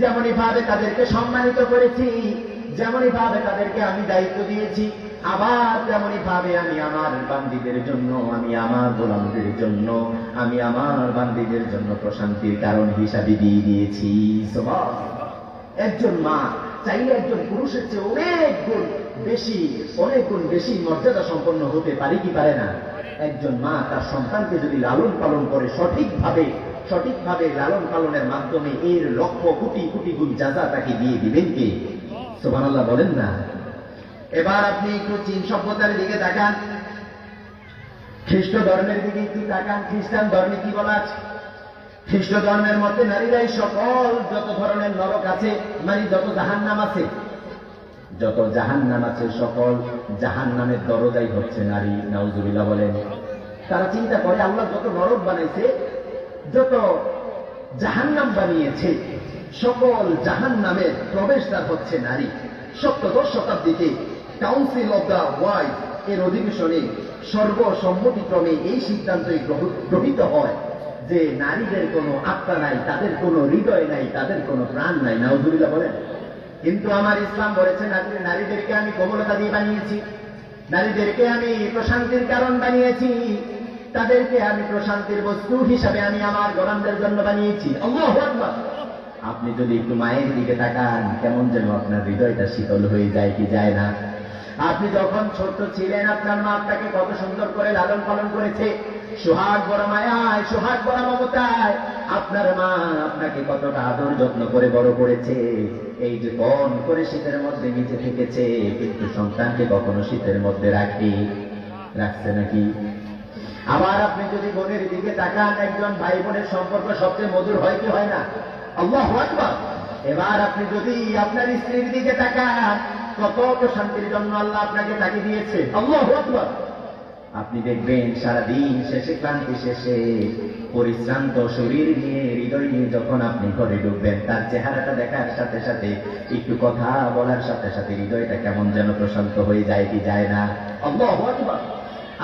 যেমনই ভাবে তাদেরকে সম্মানিত করেছি, যেমনই ভাবে তাদেরকে আমি দায়িত্ব দিয়েছি, আবার তেমনই ভাবে আমি আমার বান্দীদের জন্য, আমি আমার গোলামদের জন্য, আমি আমার বান্দীদের জন্য প্রশান্তির কারণ হিসাবে দিয়ে দিয়েছি। একজন মা চাইলে একজন পুরুষের চেয়ে অনেক গুণ বেশি মর্যাদা সম্পন্ন হতে পারে কি পারে না? একজন মা তার সন্তানকে যদি লালন পালন করে সঠিকভাবে লালন পালনের মাধ্যমে এর লক্ষ কোটি কোটি গুণ যাজা তাকে দিয়ে দিবেন কে? সুবহানাল্লাহ বলেন না। এবার আপনি একটু চীন সভ্যতার দিকে তাকান, খ্রিস্ট ধর্মের দিকে একটু তাকান। খ্রিস্টান ধর্মে কি বলা আছে? খ্রিস্ট ধর্মের মধ্যে নারীরাই সকল যত ধরনের নরক আছে, মানে যত জাহান্নাম আছে সকল জাহান্নামের দরজাই হচ্ছে নারী। নাউজুবিল্লাহ বলেন। তারা চিন্তা করে আল্লাহ যত নরক বানাইছে, যত জাহান্নাম বানিয়েছে, সকল জাহান্নামের প্রবেশদ্বার হচ্ছে নারী। সপ্তদশ শতাব্দীতে কাউন্সিল অব দ্য ওয়ার্ল্ড এর অধিবেশনে সর্বসম্মতিক্রমে এই সিদ্ধান্তই গ্রহীত হয় যে নারীদের কোনো আত্মা নাই, তাদের কোনো হৃদয় নাই, তাদের কোনো প্রাণ নাই। নাউজুবিল্লাহ বলেন। কিন্তু আমার ইসলাম বলেছে নারীদেরকে আমি কোমলতা দিয়ে বানিয়েছি, নারীদেরকে আমি প্রশান্তির কারণ বানিয়েছি, তাদেরকে আমি প্রশান্তির বস্তু হিসাবে আমি আমার গোলামদের জন্য বানিয়েছি। আল্লাহু আকবার। আপনি যদি একটু মায়ের দিকে তাকান, কেমন যেন আপনার হৃদয়টা শীতল হয়ে যায় কি যায় না? আপনি যখন ছোট ছিলেন আপনার মা আপনাকে কত সুন্দর করে লালন পালন করেছে, সোহাগ বড় মায়ায়, সোহাগ বড় মমতায় আপনার মা আপনাকে কতটা আদর যত্ন করে বড় করেছে। এই যে কোন করে শীতের মধ্যে নিচে থেকেছে, কিন্তু সন্তানকে কখনো শীতের মধ্যে রাখছে নাকি? আবার আপনি যদি বোনের দিকে তাকান, একজন ভাই বোনের সম্পর্ক সবচেয়ে মধুর হয় কি হয় না? আল্লাহু আকবার। এবার আপনি যদি আপনার স্ত্রীর দিকে তাকান, কত প্রশান্তির জন্য আল্লাহ আপনাকে তাকে দিয়েছে। আল্লাহু আকবার। আপনি দেখবেন সারাদিন শেষে, ক্লান্তি শেষে, পরিশ্রান্ত শরীর নিয়ে, হৃদয় নিয়ে যখন আপনি ঘরে ঢুকবেন, তার চেহারাটা দেখার সাথে সাথে, একটু কথা বলার সাথে সাথে হৃদয়টা কেমন যেন প্রশান্ত হয়ে যায় কি যায় না? আল্লাহু আকবার।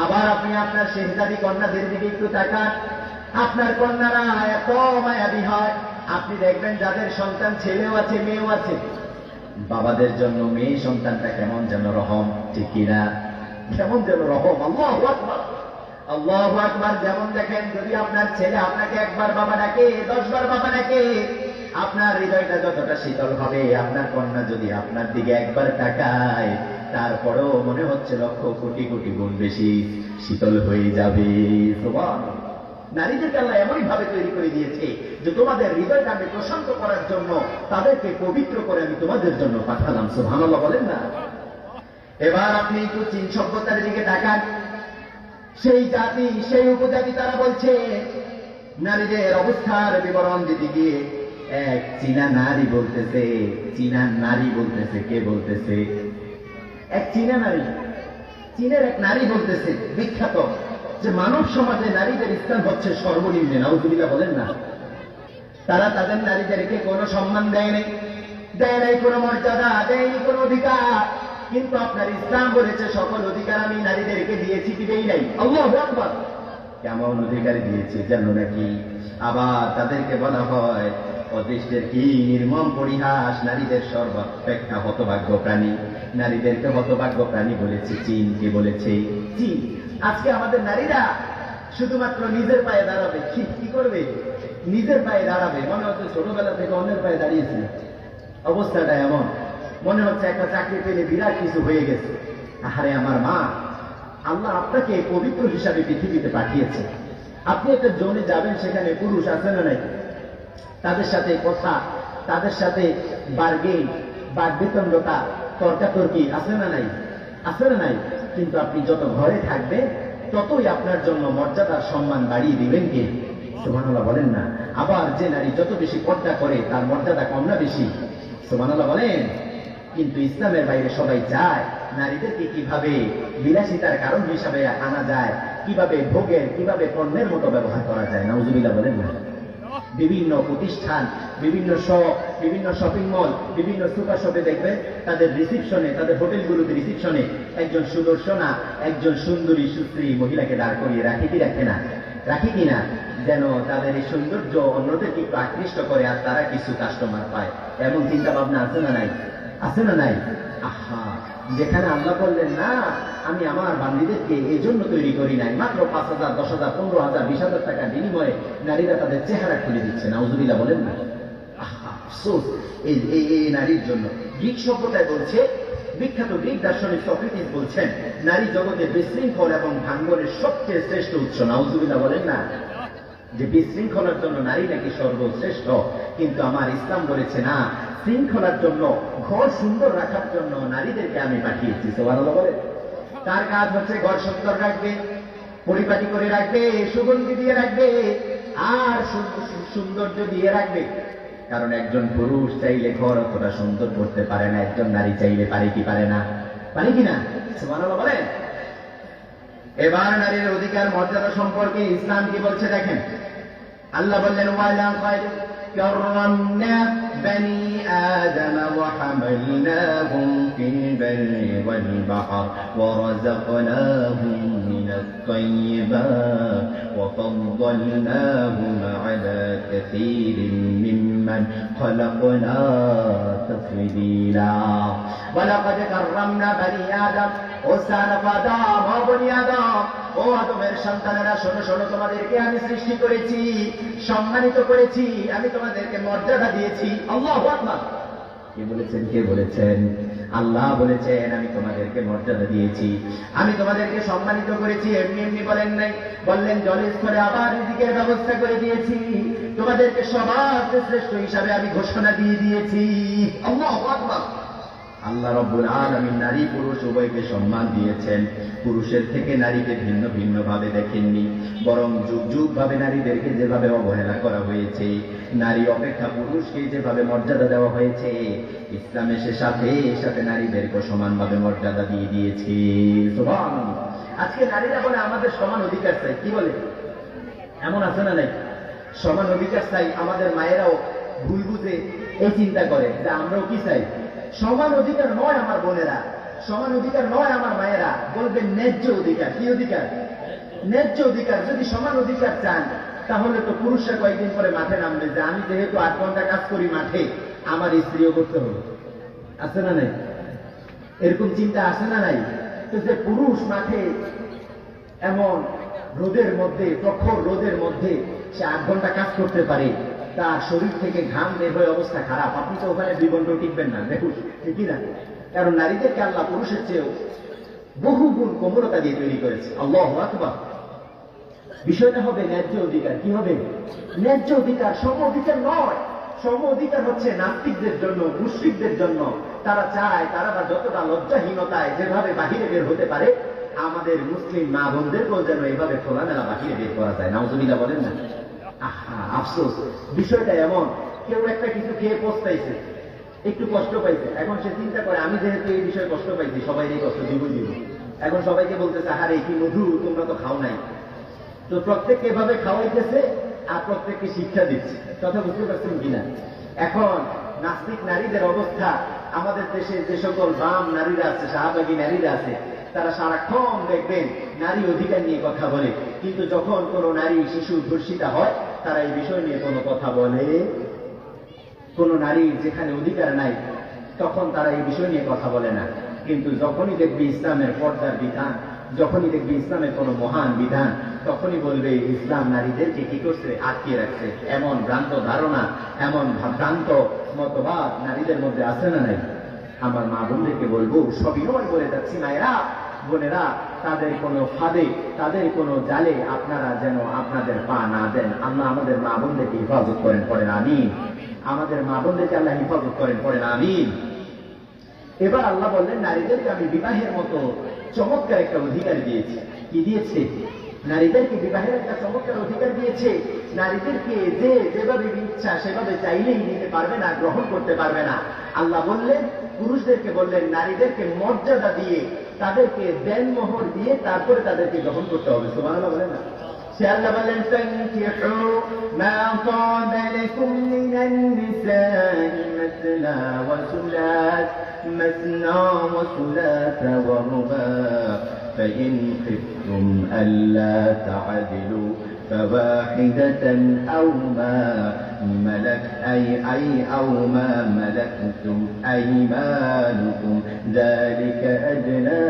আবার আপনি আপনার শেহজাদি কন্যাদের দিকে একটু তাকান, আপনার কন্যারা এত মায়াবী হয়। আপনি দেখবেন যাদের সন্তান ছেলেও আছে মেয়েও আছে, বাবাদের জন্য মেয়ে সন্তানটা কেমন যেন রহম, ঠিক কিনা? কেমন যেন রহম। আল্লাহু আকবার, আল্লাহু আকবার। যেমন দেখেন, যদি আপনার ছেলে আপনাকে একবার বাবা ডাকে, 10 বার বাবা ডাকে, আপনার হৃদয়টা যতটা শীতল হবে, আপনার কন্যা যদি আপনার দিকে একবার তাকায়, তারপরেও মনে হচ্ছে লক্ষ কোটি কোটি গুণ বেশি শীতল হয়ে যাবে। সুবহানাল্লাহ। নারীদেরকে আল্লাহ এমনই ভাবে তৈরি করে দিয়েছে যে তোমাদের হৃদয়টা আমি প্রশান্ত করার জন্য, তাদেরকে পবিত্র করে আমি তোমাদের জন্য পাঠালাম। সুবহানাল্লাহ বলেন না। এবার আপনি একটু চীন সভ্যতার দিকে তাকান, সেই জাতি, সেই উপজাতি, তারা বলছে নারীদের অবস্থার বিবরণ দিতে গিয়ে এক চীনা নারী বলতেছে, কে বলতেছে? এক চীনা নারী, চীনের এক নারী বলতেছে বিখ্যাত, যে মানব সমাজে নারীদের স্থান হচ্ছে সর্বনিম্ন। নাউজুবিল্লাহ বলেন না। তারা তাদের নারীদেরকে কোনো সম্মান দেয় নাই, কোনো মর্যাদা দেয়নি, কোনো অধিকার। কিন্তু আপনার ইসলাম বলেছে সকল অধিকার আমি নারীদেরকে দিয়েছি কি দেই নাই? আল্লাহু আকবার। কেমন অধিকার দিয়েছে জানো নাকি? আবার তাদেরকে বলা হয় অদৃষ্টের কি নির্মম পরিহাস, নারীদের সর্বাপেক্ষা হতভাগ্য প্রাণী। নারীদেরকে হতভাগ্য প্রাণী বলেছে চীন। কে বলেছে? চীন। আজকে আমাদের নারীরা শুধুমাত্র নিজের পায়ে দাঁড়াবে। কি করবে? নিজের পায়ে দাঁড়াবে। মনে হচ্ছে ছোটবেলা থেকে অন্যের পায়ে দাঁড়িয়েছে। অবস্থাটা এমন, মনে হচ্ছে একটা চাকরি পেলে বিরাট কিছু হয়ে গেছে। আহারে আমার মা, আল্লাহ আপনাকে পবিত্র হিসাবে পৃথিবীতে পাঠিয়েছে। আপনি একটা জোনে যাবেন, সেখানে পুরুষ আছে না নাই? তাদের সাথে কথা, তাদের সাথে বার্গেন, বাগবিতণ্ডতা, তর্কাতর্কি আছে না নাই? আছে না নাই? কিন্তু আপনি যত ঘরে থাকবেন, ততই আপনার জন্য মর্যাদার সম্মান বাড়িয়ে দিবেন কে? সুবহানাল্লাহ বলেন না। আবার যে নারী যত বেশি পর্দা করে, তার মর্যাদা কম না বেশি? সুবহানাল্লাহ বলেন। কিন্তু ইসলামের বাইরে সবাই চায় নারীদেরকে কিভাবে বিলাসিতার কারণ হিসাবে আনা যায়, কিভাবে ভোগের, কিভাবে পণ্যের মতো ব্যবহার করা যায়। নাউজুবিল্লাহ বলেন না। বিভিন্ন প্রতিষ্ঠান বিভিন্ন বিভিন্ন শপিং মল, বিভিন্ন সুপার শপে দেখবেন তাদের রিসিপশনে, তাদের হোটেলগুলোতে রিসিপশনে একজন সুদর্শনা, একজন সুন্দরী সুশ্রী মহিলাকে দাঁড় করিয়ে রাখে কি রাখে না, রাখি কিনা, যেন তাদের এই সৌন্দর্য অন্যদেরকে একটু আকৃষ্ট করে আর তারা কিছু কাস্টমার পায়। এমন চিন্তা ভাবনা আছে না নাই? আছে না নাই? আহা, যেখানে আল্লাহ বললেন না আমি আমার বান্দীদেরকে এই জন্য তৈরি করি নাই, মাত্র 5,000, 10,000, 15,000, 20,000 টাকার বিনিময়ে নারীরা তাদের চেহারা খুলে দিচ্ছে, নাউজুবিল্লাহ বলেন না? আহা, আফসোস এই নারীর জন্য। গ্রিক সভ্যতায় বলছে, বিখ্যাত গ্রিক দার্শনিক সক্রেটিস বলছেন নারী জগতে বিশৃঙ্খল এবং ভাঙ্গনের সবচেয়ে শ্রেষ্ঠ উৎস, নাউজুবিল্লাহ বলেন না? যে বিশৃঙ্খলার জন্য নারী নাকি সর্বশ্রেষ্ঠ, কিন্তু আমার ইসলাম বলেছে না, শৃঙ্খলার জন্য, ঘর সুন্দর রাখার জন্য নারীদেরকে আমি পাঠিয়েছি। সুবহানাল্লাহ বলে। তার কাজ হচ্ছে ঘর সুন্দর রাখবে, পরিপাটি করে রাখবে, সুগন্ধি দিয়ে রাখবে, আর সৌন্দর্য দিয়ে রাখবে। কারণ একজন পুরুষ চাইলে ঘর অতটা সুন্দর করতে পারে না, একজন নারী চাইলে পারে কি পারে না? পারে কিনা? সুবহানাল্লাহ বলেন। এবার নারীর অধিকার মর্যাদা সম্পর্কে ইসলাম কি বলছে দেখেন। আল্লাহ বললেন ওয়ালাকাদ কাররামনা বনি আদম ওয়া হামালনাহুম ফিল বাররি ওয়াল বাহর ওয়া রাযাকনাহুম মিনাত তাইয়্যিবাত ওয়া ফাদ্দালনাহুম আলা কাসীরিন মিম্মান খালাকনা তাফদীলা। ওয়ালাকাদ কাররামনা বনি আদম, ও সানাফ আদম, ও বনি আদম, ও আদমের সন্তানেরা শোনো শোনো, তোমাদেরকে আমি সৃষ্টি করেছি, সম্মানিত করেছি, আমি তোমাদেরকে মর্যাদা দিয়েছি। আল্লাহু আকবার। কে বলেছেন? কে বলেছেন? আল্লাহ বলেছেন আমি তোমাদেরকে মর্যাদা দিয়েছি, আমি তোমাদেরকে সম্মানিত করেছি। এমনি এমনি বলেন নাই, বললেন জলস্থলে আবার রিজিকের ব্যবস্থা করে দিয়েছি, তোমাদেরকে সবার শ্রেষ্ঠ হিসাবে আমি ঘোষণা দিয়ে দিয়েছি। আল্লাহু আকবার। আল্লাহ রাব্বুল আলামিন নারী পুরুষ উভয়কে সম্মান দিয়েছেন। পুরুষের থেকে নারীকে ভিন্ন ভিন্ন ভাবে দেখেননি, বরং যুগ যুগ ভাবে নারীদেরকে যেভাবে অবহেলা করা হয়েছে, নারী অপেক্ষা পুরুষকে যেভাবে মর্যাদা দেওয়া হয়েছে, ইসলাম এসে সাথে সাথে নারীদেরকে সমানভাবে মর্যাদা দিয়ে দিয়েছে। সুবহানাল্লাহ। আজকে নারীরা বলে আমাদের সমান অধিকার চাই, কি বলে? এমন আছে না নাই? সমান অধিকার চাই। আমাদের মায়েরাও ভুল বুঝে এই চিন্তা করে যে আমরাও কি চাই? সমান অধিকার নয় আমার বোনেরা, সমান অধিকার নয় আমার মায়েরা, বলবেন ন্যায্য অধিকার। কি অধিকার? ন্যায্য অধিকার। যদি সমান অধিকার চান তাহলে তো পুরুষরা কয়েকদিন পরে মাঠে নামবে যে আমি যেহেতু 8 ঘন্টা কাজ করি মাঠে, আমার স্ত্রীও করতে হবে। আছে না নাই? এরকম চিন্তা আসে না নাই? তো যে পুরুষ মাঠে এমন রোদের মধ্যে, প্রখর রোদের মধ্যে সে 8 ঘন্টা কাজ করতে পারে, তার শরীর থেকে ঘাম বের হয়ে অবস্থা খারাপ, আপনি তো ওখানে 2 ঘন্টা টিকবেন না, দেখুন ঠিকই না? কারণ নারীদেরকে আল্লাহ পুরুষের চেয়েও বহু গুণ কোমলতা দিয়ে তৈরি করেছে। আল্লাহু আকবার। বিষয়টা হবে ন্যায্য অধিকার। কি হবে? ন্যায্য অধিকার, সম অধিকার নয়। সম অধিকার হচ্ছে নাস্তিকদের জন্য, মুশরিকদের জন্য। তারা চায় তারা যতটা লজ্জাহীনতায় যেভাবে বাহিরে বের হতে পারে, আমাদের মুসলিম মা বোনদেরকেও যেন এইভাবে খোলামেলা বাহিরে বের করা যায়। নাউজুবিল্লাহ বলেন না? আহা, আফসোস। বিষয়টা এমন, কেউ একটা কিছু খেয়ে পস্তাইছে, একটু কষ্ট পাইছে, এখন সে চিন্তা করে আমি যেহেতু এই বিষয়ে কষ্ট পাইছি সবাই এই কষ্ট দিব। এখন সবাইকে বলতেছে আরে কি মধু, তোমরা তো খাও নাই। তো প্রত্যেককে এভাবে খাওয়াইতেছে আর প্রত্যেককে শিক্ষা দিচ্ছে। কথা বুঝতে পারছেন কিনা? এখন নাস্তিক নারীদের অবস্থা, আমাদের দেশে যে সকল বাম নারীরা আছে, শাহবাগী নারীরা আছে, তারা সারাক্ষণ দেখবেন নারী অধিকার নিয়ে কথা বলে, কিন্তু যখন কোনো নারী শিশু ধর্ষিতা হয় তারা এই বিষয় নিয়ে কোনো কথা বলে। কোন নারীর যেখানে অধিকার নাই তখন তারা এই বিষয় নিয়ে কথা বলে না। কিন্তু যখনই দেখবি ইসলামের পর্দার বিধান, যখনই দেখবি ইসলামের কোন মহান বিধান, তখনই বলবে ইসলাম নারীদেরকে কি করছে? আটকিয়ে রাখছে। এমন ভ্রান্ত ধারণা, এমন ভ্রান্ত মতবাদ নারীদের মধ্যে আছে না নাই? আমার মা বোনদেরকে বলবো, সবিনয় বলে যাচ্ছি মায়েরা, বোনেরা, তাদের কোনো ফাঁদে, তাদের কোনো জালে আপনারা যেন আপনাদের পা না দেন। আল্লাহ আমাদের মা বোনদেরকে হেফাজত করেন, পড়েন আমিন। আমাদের মা বোনদেরকে আল্লাহ হেফাজত করেন, পড়েন আমিন। এবার আল্লাহ বললেন নারীদেরকে আমি বিবাহের মতো চমৎকার একটা অধিকার দিয়েছি। কি দিয়েছে? নারীদেরকে বিবাহের একটা চমৎকার অধিকার দিয়েছে। নারীদেরকে যে যেভাবে ইচ্ছা সেভাবে চাইলেই নিতে পারবে না, গ্রহণ করতে পারবে না। আল্লাহ বললেন, পুরুষদেরকে বললেন নারীদেরকে মর্যাদা দিয়ে, তাদেরকে দেনমোহর দিয়ে তারপরে তাদেরকে গ্রহণ করতে হবে। সুবহানাল্লাহ বলেন না? সে আল্লাহ বলেন ফানকিহু মা তাবা লাকুম মিনান নিসাই মাসনা ওয়া সুলাস মাসনা ওয়া সুলাস ওয়া রুবা فإن خفتم ألا تعدلوا فواحدة أو ما ملكتم أيمانكم ذلك أدنى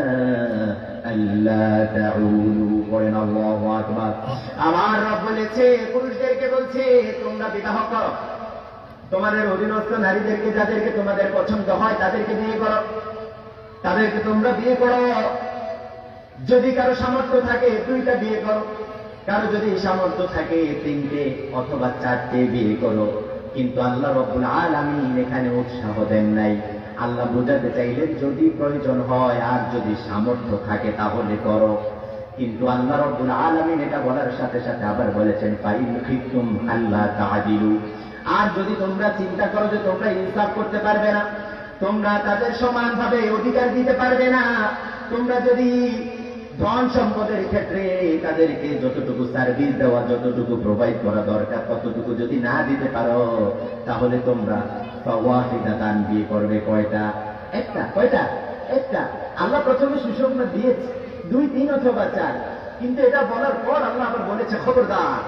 ألا تعولوا قولنا الله أكبر আমার রব বলেছে পুরুষদেরকে বলছে তোমরা বিবাহ করো তোমাদের অধীনস্থ নারীদেরকে যাদেরকে তোমাদের পছন্দ হয় তাদেরকে বিয়ে করো তাদেরকে তোমরা বিয়ে করো যদি কারো সামর্থ্য থাকে 2টা বিয়ে করো কারো যদি সামর্থ্য থাকে 3টে অথবা 4টে বিয়ে করো কিন্তু আল্লাহ রাব্বুল আলামিন এখানে উৎসাহ দেন নাই আল্লাহ বোঝাতে চাইলেন যদি প্রয়োজন হয় আর যদি সামর্থ্য থাকে তাহলে করো কিন্তু আল্লাহ রাব্বুল আলামিন এটা বলার সাথে সাথে আবার বলেছেন ফাইন খিফতুম আল্লাহ তাআদিলু আর যদি তোমরা চিন্তা করো যে তোমরা ইনসাফ করতে পারবে না তোমরা তাদের সমানভাবে অধিকার দিতে পারবে না তোমরা যদি ধন সম্পদের ক্ষেত্রে তাদেরকে যতটুকু সার্ভিস দেওয়া যতটুকু প্রোভাইড করা দরকার ততটুকু যদি না দিতে পারো তাহলে তোমরা ফাওয়াহিদাতান বিয়ে করবে কয়টা একটা আল্লাহ প্রথমে সুসংবাদ দিয়েছে 2 3 অথবা 4 কিন্তু এটা বলার পর আল্লাহ আবার বলেছে খবরদার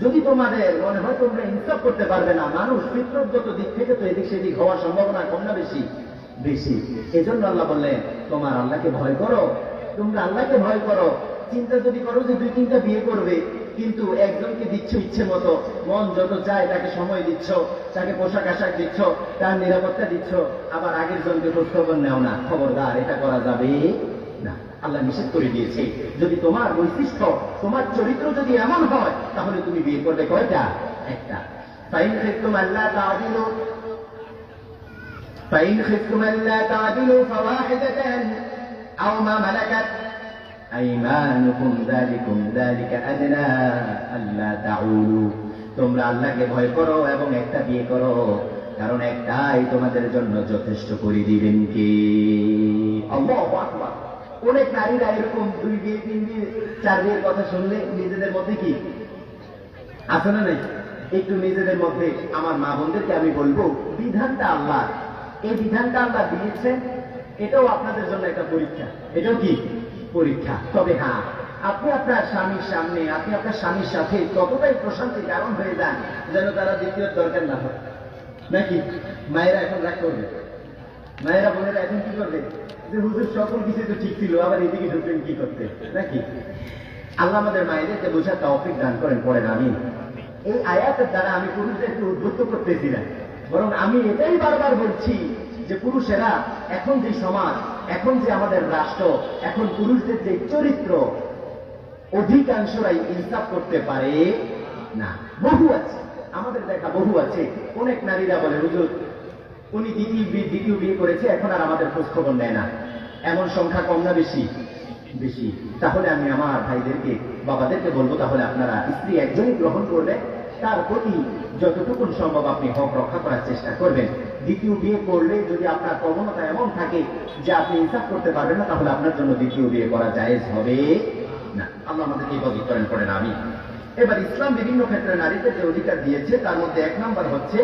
যদি তোমাদের মনে হয় তোমরা ইনসাফ করতে পারবে না মানুষ ফিতরতগত দিক থেকে তো এদিক সেদিক হওয়ার সম্ভাবনা কম না বেশি এজন্য আল্লাহ বললেন তোমার আল্লাহকে ভয় করো তোমরা আল্লাহকে ভয় করো চিন্তা যদি করো যে 2 3টা বিয়ে করবে কিন্তু একজনকে দিচ্ছ ইচ্ছে মতো মন যত চায় তাকে সময় দিচ্ছ তাকে পোশাক আশাক দিচ্ছ তার নিরাপত্তা দিচ্ছ আবার আগের জনকে খোঁজখবর নেও না খবরদার এটা করা যাবে না আল্লাহ নিষেধ করে দিয়েছে যদি তোমার বৈশিষ্ট্য তোমার চরিত্র যদি এমন হয় তাহলে তুমি বিয়ে করবে কয়টা একটা ফাইন খিফতুম আল্লাহ তাআদিলু ফাওয়াহিদাতান أو ما ملكت أيمانكم ذلك أدنى ألا تعولوا তোমরা আল্লাহকে ভয় করো এবং একটা বিয়ে করো কারণ একটাই তোমাদের জন্য যথেষ্ট করে দিবেন কে আল্লাহু আকবার অনেক নারীরা এরকম 2 বিয়ে 3 বিয়ে 4 বিয়ের কথা শুনলে নিজেদের মধ্যে কি আছে না নাই একটু নিজেদের মধ্যে আমার মা বোনদেরকে আমি বলবো বিধানটা আল্লাহ এই বিধানটা আল্লাহ দিয়েছেন এটাও আপনাদের জন্য একটা পরীক্ষা এটাও কি পরীক্ষা তবে হ্যাঁ আপনি আপনার স্বামীর সামনে আপনি আপনার স্বামীর সাথে ততটাই প্রশান্তির কারণ হয়ে যান যেন তারা দ্বিতীয় দরকার না হয় নাকি মায়েরা এখন রাগ করবে মায়েরা বোনেরা এখন কি করবে যে হুজুর সকল কিছু তো ঠিক ছিল আবার এদিকে ঢুকবেন কি করতে নাকি আল্লাহ আমাদের মায়েদেরকে বোঝার তৌফিক দান করেন পড়েন আমিন এই আয়াতের দ্বারা আমি পুরুষদেরকে উদ্বুদ্ধ করতেছি না বরং আমি এটাই বারবার বলছি যে পুরুষেরা এখন যে সমাজ এখন যে আমাদের রাষ্ট্র এখন পুরুষদের যে চরিত্র অধিকাংশরাই ইনসাফ করতে পারে না বহু আছে আমাদের দেখা বহু আছে অনেক নারীরা বলে হুজুর উনি দ্বিতীয় বিয়ে করেছে এখন আর আমাদের খোঁজ খবর নেয় না এমন সংখ্যা কম না বেশি তাহলে আমি আমার ভাইদেরকে বাবাদেরকে বলবো তাহলে আপনারা স্ত্রী একজনই গ্রহণ করবেন তার প্রতি যতটুকু সম্ভব আপনি হক রক্ষা করার চেষ্টা করবেন দ্বিতীয় বিয়ে করলে যদি আপনার প্রবণতা এমন থাকে যে আপনি ইনসাফ করতে পারবেন না তাহলে আপনার জন্য দ্বিতীয় বিয়ে করা জায়েজ হবে না আল্লাহ আমাদেরকে হেফাজত করেন পড়েন আমি এবার ইসলাম বিভিন্ন ক্ষেত্রে নারীদের যে অধিকার দিয়েছে তার মধ্যে 1 নাম্বার হচ্ছে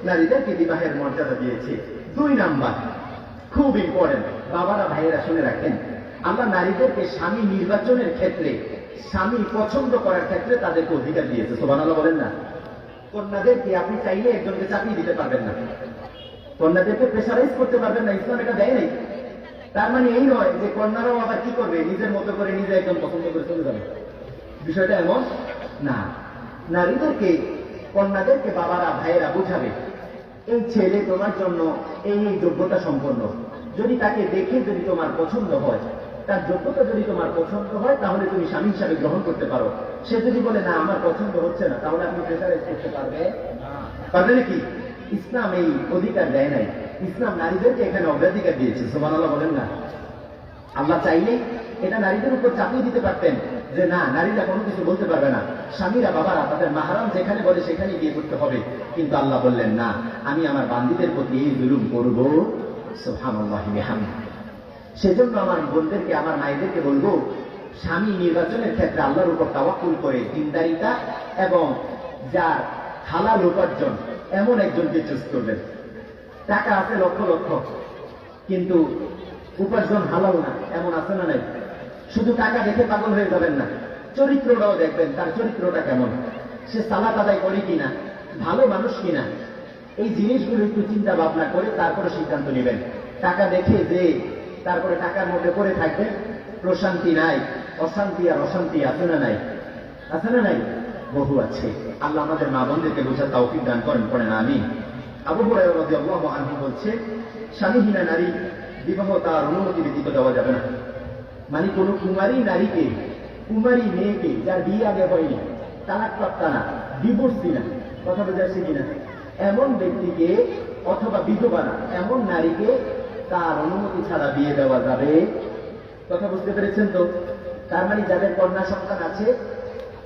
নারীদেরকে বিবাহের মর্যাদা দিয়েছে 2 নাম্বার খুব ইম্পর্টেন্ট বাবারা ভাইয়েরা শুনে রাখেন আমরা নারীদেরকে স্বামী নির্বাচনের ক্ষেত্রে স্বামী পছন্দ করার ক্ষেত্রে তাদেরকে অধিকার দিয়েছে সুবহানাল্লাহ বলেন না কন্যাদেরকে আপনি চাইলে একজনকে চাপিয়ে দিতে পারবেন না কন্যাদেরকে প্রেসারাইজ করতে পারবেন না ইসলাম এটা দেয় নাই তার মানে এই নয় যে কন্যারাও আবার কি করবে নিজের মতো করে নিজে একজন পছন্দ করে চলে যাবে বিষয়টা এমন না নারীদেরকে কন্যাদেরকে বাবারা ভাইয়েরা বুঝাবে এই ছেলে তোমার জন্য এই যোগ্যতা সম্পন্ন যদি তাকে দেখে যদি তোমার পছন্দ হয় তার যোগ্যতা যদি তোমার পছন্দ হয় তাহলে তুমি স্বামী হিসাবে গ্রহণ করতে পারো সে যদি বলে না আমার পছন্দ হচ্ছে না তাহলে আপনি প্রেসারাইজ করতে পারবে নাকি ইসলাম এই অধিকার দেয় নাই ইসলাম নারীদেরকে এখানে অগ্রাধিকার দিয়েছে সুবহানাল্লাহ বলেন না আল্লাহ চাইলে এটা নারীদের উপর চাপিয়ে দিতে পারতেন যে না নারীরা কোনো কিছু বলতে পারবে না স্বামীরা বাবারা তাদের মাহরাম যেখানে বলে সেখানে বিয়ে করতে হবে কিন্তু আল্লাহ বললেন না আমি আমার বান্দীদের প্রতি এই জুলুম করব সুবহানাল্লাহি বিহামদিহি সেজন্য আমার বোনদেরকে আমার মায়েদেরকে বলবো স্বামী নির্বাচনের ক্ষেত্রে আল্লাহর উপর তাওয়াক্কুল করে দিনদারিতা এবং যার হালাল উপার্জন এমন একজনকে চুজ করবেন। টাকা আছে লক্ষ লক্ষ, কিন্তু উপার্জন হালাল না, এমন আছে না নাই? শুধু টাকা দেখে পাগল হয়ে যাবেন না, চরিত্রটাও দেখবেন, তার চরিত্রটা কেমন, সে সালাত আদায় করে কিনা, ভালো মানুষ কিনা, এই জিনিসগুলো একটু চিন্তা ভাবনা করে তারপরে সিদ্ধান্ত নেবেন। টাকা দেখে যে তারপরে টাকার মধ্যে পড়ে থাকবেন, প্রশান্তি নাই, অশান্তি আর অশান্তি আছে না নাই? আছে না নাই? বহু আছে। আল্লাহ আমাদের মা বোনদেরকে বোঝার তৌফিক দান করেন, পড়েন আমিন। আবু হুরায়রা রাদিয়াল্লাহু আনহু বলছে, স্বামীহীনা নারী বিবাহ তার অনুমতি ব্যতীত দেওয়া যাবে না। মানে কোন কুমারী নারীকে, কুমারী মেয়েকে যার বিয়ে আগে হয়নি, তালাকপ্রাপ্তা না, ডিভোর্সি না, কথা বোঝা যাচ্ছে কিনা, এমন ব্যক্তিকে অথবা বিধবা না, এমন নারীকে তার অনুমতি ছাড়া বিয়ে দেওয়া যাবে। কথা বুঝতে পেরেছেন তো? তার মানে যাদের কন্যা সন্তান আছে,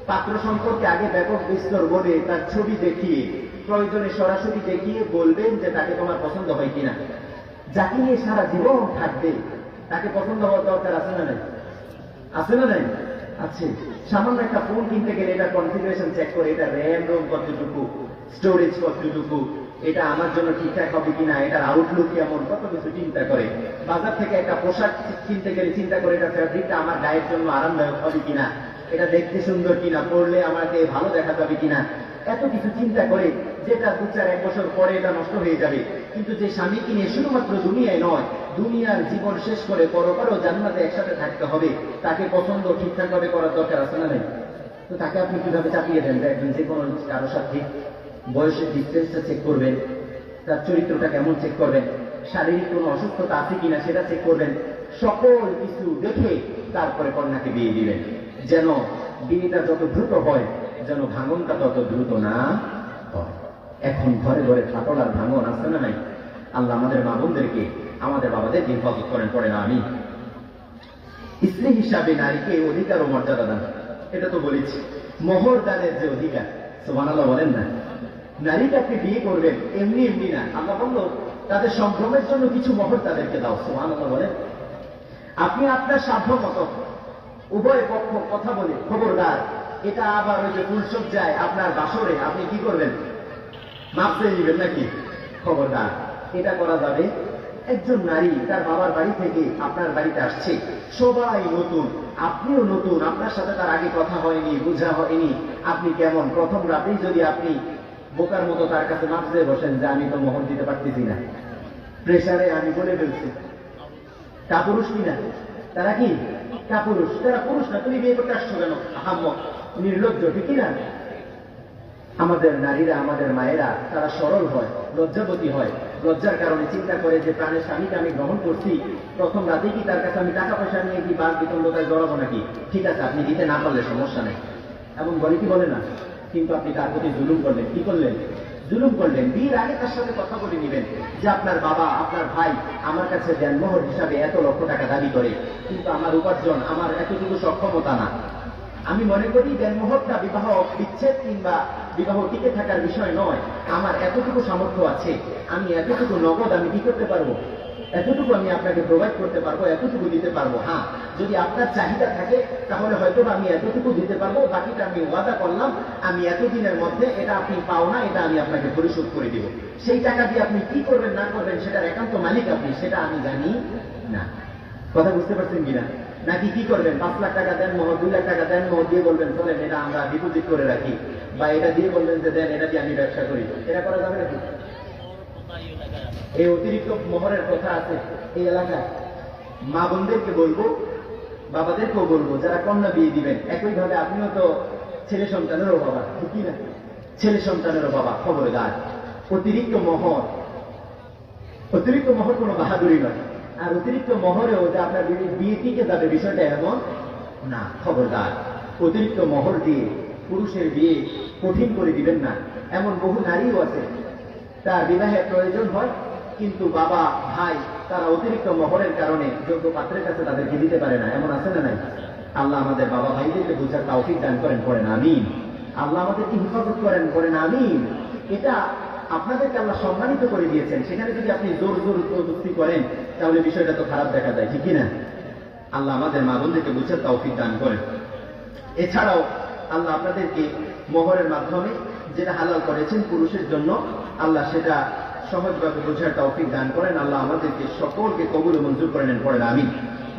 পাত্র সম্পর্কে আগে ব্যাপক বিস্তর বলে তার ছবি দেখিয়ে, প্রয়োজনে সরাসরি দেখিয়ে বলবেন যে তাকে তোমার পছন্দ হয় কিনা। যাকে নিয়ে সারা জীবন থাকবে তাকে পছন্দ হওয়ার দরকার আছে না নাই? আছে না নাই? আছে। সামান্য একটা ফোন কিনতে গেলে এটা কনফিগারেশন চেক করে, এটা র্যাম রোম কতটুকু, স্টোরেজ কতটুকু, এটা আমার জন্য ঠিকঠাক হবে কিনা, এটার আউটলুক কেমন, কত কিছু চিন্তা করে। বাজার থেকে একটা পোশাক কিনতে গেলে চিন্তা করে এটা ফ্যাব্রিকটা আমার গায়ের জন্য আরামদায়ক হবে কিনা, এটা দেখতে সুন্দর কিনা, পরলে আমাকে ভালো দেখা যাবে কিনা, এত কিছু চিন্তা করে, যেটা 2-4-1 বছর পরে এটা নষ্ট হয়ে যাবে। কিন্তু যে স্বামীকে নিয়ে শুধুমাত্র দুনিয়ায় নয়, দুনিয়ার জীবন শেষ করে পরকালও জান্নাতে একসাথে থাকতে হবে, তাকে পছন্দ ঠিকঠাক ভাবে করার দরকার আছে না নেই? তো তাকে আপনি কিভাবে চাপিয়ে দেন? একজন যে কোনো কারোর সাথে বয়সের ডিস্টেন্সটা চেক করবেন, তার চরিত্রটা কেমন চেক করবেন, শারীরিক কোনো অসুস্থতা আছে কিনা সেটা চেক করবেন, সকল কিছু দেখে তারপরে কন্যাকে বিয়ে দিবেন, যেন বিয়েটা যত দ্রুত হয়, যেন ভাঙনটা তত দ্রুত না হয়। এখন ঘরে ঘরে ফাটল আর ভাঙন আসছে না নাই? আল্লাহ আমাদের মা বোনদেরকে, আমাদের বাবাদেরকে হেফাজত করেন, পড়ে না আমি। স্ত্রী হিসাবে নারীকে অধিকার ও মর্যাদা দান, এটা তো বলেছি। মোহর দানের যে অধিকার, সুবহানাল্লাহ বলেন না? নারীকে আপনি বিয়ে করবেন এমনি এমনি না, আল্লাহ বলল তাদের সম্ভ্রমের জন্য কিছু মোহর তাদেরকে দাও, সুবহানাল্লাহ বলেন। আপনি আপনার সাধ্য মতো উভয় পক্ষ কথা বলে, খবরদার এটা আবার ওই যে ফুলসজ্জায় আপনার বাসরে আপনি কি করবেন, মাপ চেয়ে নেবেন নাকি? খবরদার, এটা করা যাবে। একজন নারী তার বাবার বাড়ি থেকে আপনার বাড়িতে আসছে, সবাই নতুন, আপনিও নতুন, আপনার সাথে তার আগে কথা হয়নি, বোঝা হয়নি, আপনি কেমন, প্রথম রাতেই যদি আপনি বোকার মতো তার কাছে মাপ চেয়ে বসেন যে আমি তো মোহর দিতে পারতেছি না, প্রেসারে আমি বলে ফেলছি। কাপুরুষ কিনা? তারা কি কাপুরুষ? তারা পুরুষ না। তুমি বিয়ে করতে আসছো কেন? আহাম্মক, নির্লজ্জ, ঠিক না? আমাদের নারীরা, আমাদের মায়েরা, তারা সরল হয়, লজ্জাবতী হয়, লজ্জার কারণে চিন্তা করে যে প্রাণের স্বামীকে আমি গ্রহণ করছি, প্রথম রাতেই কি তার কাছে আমি টাকা পয়সা নিয়ে কি বাদ বিতণ্ডতায় জড়াবো নাকি? ঠিক আছে, আপনি দিতে না পারলে সমস্যা নেই, এমন বলে কি বলে না? কিন্তু আপনি তার প্রতি জুলুম করলেন। কি করলেন? জুলুম করলেন। বিয়ের আগে তার সাথে কথা বলে নিবেন যে আপনার বাবা, আপনার ভাই আমার কাছে দেনমোহর হিসাবে এত লক্ষ টাকা দাবি করে, কিন্তু আমার উপার্জন, আমার এতটুকু সক্ষমতা না। আমি মনে করি দেনমোহরটা বিবাহ বিচ্ছেদ কিংবা বিবাহ টিকে থাকার বিষয় নয়, আমার এতটুকু সামর্থ্য আছে, আমি এতটুকু নগদ আমি কি করতে পারবো, এতটুকু আমি আপনাকে প্রোভাইড করতে পারবো, এতটুকু দিতে পারবো। হ্যাঁ, যদি আপনার চাহিদা থাকে তাহলে হয়তো আমি এতটুকু দিতে পারবো, বাকিটা আমি ওয়াদা করলাম আমি এতদিনের মধ্যে, এটা আপনি পাও না, এটা আমি আপনাকে পরিশোধ করে দিব। সেই টাকা দিয়ে আপনি কি করবেন না করবেন সেটার একান্ত মালিক আপনি, সেটা আমি জানি না। কথা বুঝতে পারছেন কিনা? নাকি কি করবেন, 5 লাখ টাকা দেন মোহর, 2 লাখ টাকা দেন মোহর দিয়ে বলবেন চলেন এটা আমরা ডিপোজিট করে রাখি, বা এটা দিয়ে বলবেন যে দেন এটা দিয়ে আমি ব্যবসা করি, এটা করা যাবে নাকি? এই অতিরিক্ত মোহরের কথা আছে এই এলাকায়। মা বোনদেরকে বলবো, বাবাদেরকেও বলবো, যারা কন্যা বিয়ে দিবেন, একইভাবে আপনিও তো ছেলে সন্তানেরও বাবা, ঠিক না? ছেলে সন্তানেরও বাবা, খবরদার অতিরিক্ত মোহর, অতিরিক্ত মোহর কোনো বাহাদুরি নয়। আর অতিরিক্ত মোহরেও যে আপনার বিয়ে টিকে যাবে বিষয়টা এমন না, খবরদার। অতিরিক্ত মোহর দিয়ে পুরুষের বিয়ে কঠিন করে দিবেন না। এমন বহু নারীও আছে তার বিবাহের প্রয়োজন হয়, কিন্তু বাবা, ভাই তারা অতিরিক্ত মোহরের কারণে যোগ্য পাত্রের কাছে তাদেরকে দিতে পারে না, এমন আছে না নাই? আল্লাহ আমাদের বাবা ভাইদেরকে বুঝার তৌফিক দান করেন, পড়েন আমিন। আল্লাহ আমাদেরকে হেফাজত করেন, পড়েন আমিন। এটা আপনাদেরকে আল্লাহ সম্মানিত করে দিয়েছেন, সেখানে যদি আপনি জোর জোর জবরদস্তি করেন তাহলে বিষয়টা তো খারাপ দেখা যায়, ঠিক না? আল্লাহ আমাদের মা বোনদেরকে বুঝার তৌফিক দান করেন। এছাড়াও আল্লাহ আপনাদেরকে মোহরের মাধ্যমে যেটা হালাল করেছেন পুরুষের জন্য, আল্লাহ সেটা সহজভাবে বোঝার তৌফিক দান করেন। আল্লাহ আমাদেরকে সকলকে কবুল ও মঞ্জুর করে নেন, পড়েন আমিন।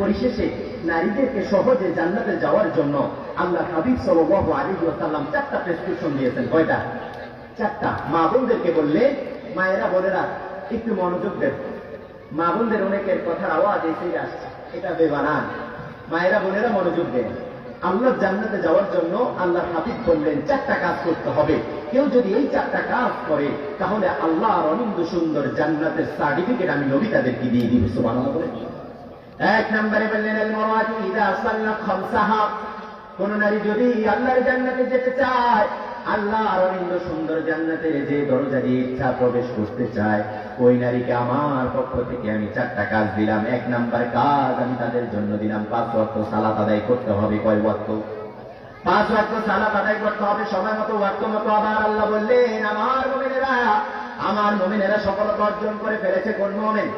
পরিশেষে নারীদেরকে সহজে জান্নাতে যাওয়ার জন্য আল্লাহ হাবিব সাল্লাল্লাহু আলাইহি ওয়াসাল্লাম 4টা প্রেসক্রিপশন দিয়েছেন। কয়টা? 4টা। মা বোনদেরকে বললে, মায়েরা বোনেরা একটু মনোযোগ দেন। মা বোনদের অনেকের কথার আওয়াজ এসে আসছে, এটা বেবানান। মায়েরা বোনেরা মনোযোগ দেন। আল্লাহ জান্নাতে যাওয়ার জন্য আল্লাহ হাবিব বললেন 4টা কাজ করতে হবে। কেউ যদি এই 4টা কাজ করে তাহলে আল্লাহর অনিন্দ সুন্দর জান্নাতের সার্টিফিকেট আমি নবী তাদেরকে দিয়ে দিব। সুবহানাল্লাহ বলে। 1 নম্বরে বললেন আল মারাতু ইযা সাল্লাত খামসাহা, কোন নারী যদি আল্লাহর জান্নাতে যেতে চায়, আল্লাহর অনিন্দ সুন্দর জান্নাতের যে দরজা দিয়ে ইচ্ছা প্রবেশ করতে চায়, ওই নারীকে আমার পক্ষ থেকে আমি 4টা কাজ দিলাম। 1 নম্বর কাজ আমি তাদের জন্য দিলাম 5 ওয়াক্ত সালাত আদায় করতে হবে। কয় ওয়াক্ত? 5 ওয়াক্ত সালাত আদায় করতে হবে সময় মতো, ওয়াক্ত মতো। আবার আল্লাহ বললেন আমার মুমিনেরা সফলতা অর্জন করে ফেলেছে। কোন মুমিন?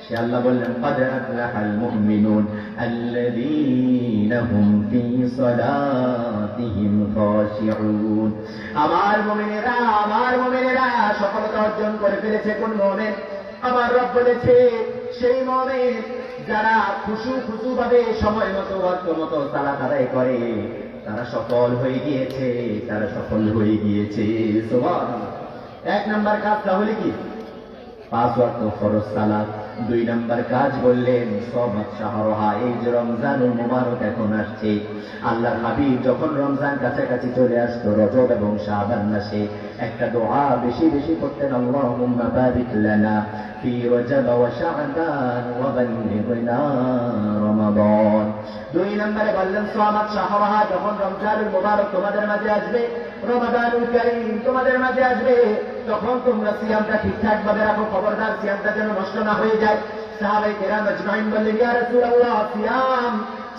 সে আল্লাহ বললেন قد أفلح المؤمنون الذين هم في صلاتهم خاشعون। আমার মুমিনেরা সফলতা অর্জন করে ফেলেছে। কোন মুমিন? আমার রব বলেছে সেই মুমিন যারা খুশু ভাবে সময় মতো ওয়াক্ত মতো সালাত আদায় করে, তারা সফল হয়ে গিয়েছে। সুবহানাল্লাহ। 1 নম্বর কাজ তাহলে কি? 5 ওয়াক্ত ফরজ সালাত। 2 নম্বর কাজ বললেন সওমাত শাহরহা, এই যে রমজানুল মুবারক এখন আসছে, আল্লাহর হাবিব যখন রমজান কাছাকাছি চলে আসতো রজব এবং শাবান মাসে একটা দোয়া বেশি বেশি করতেন, আল্লাহুম্মা বারিক লানা ফি রজব ওয়া শাবান ওয়া বাল্লিগনা রমাদান। 2 নম্বরে বললেন সওমাত শাহরহা, যখন রমজানুল মুবারক তোমাদের মাঝে আসবে, রমাদানুল কারীম তোমাদের মাঝে আসবে, তখন তোমরা সিয়ামটা ঠিকঠাক ভাবে রাখো, খবরদার সিয়ামটা যেন নষ্ট না হয়ে যায়। সাহাবায়ে কেরাম আজমাইন বললেন ইয়া রাসূলুল্লাহ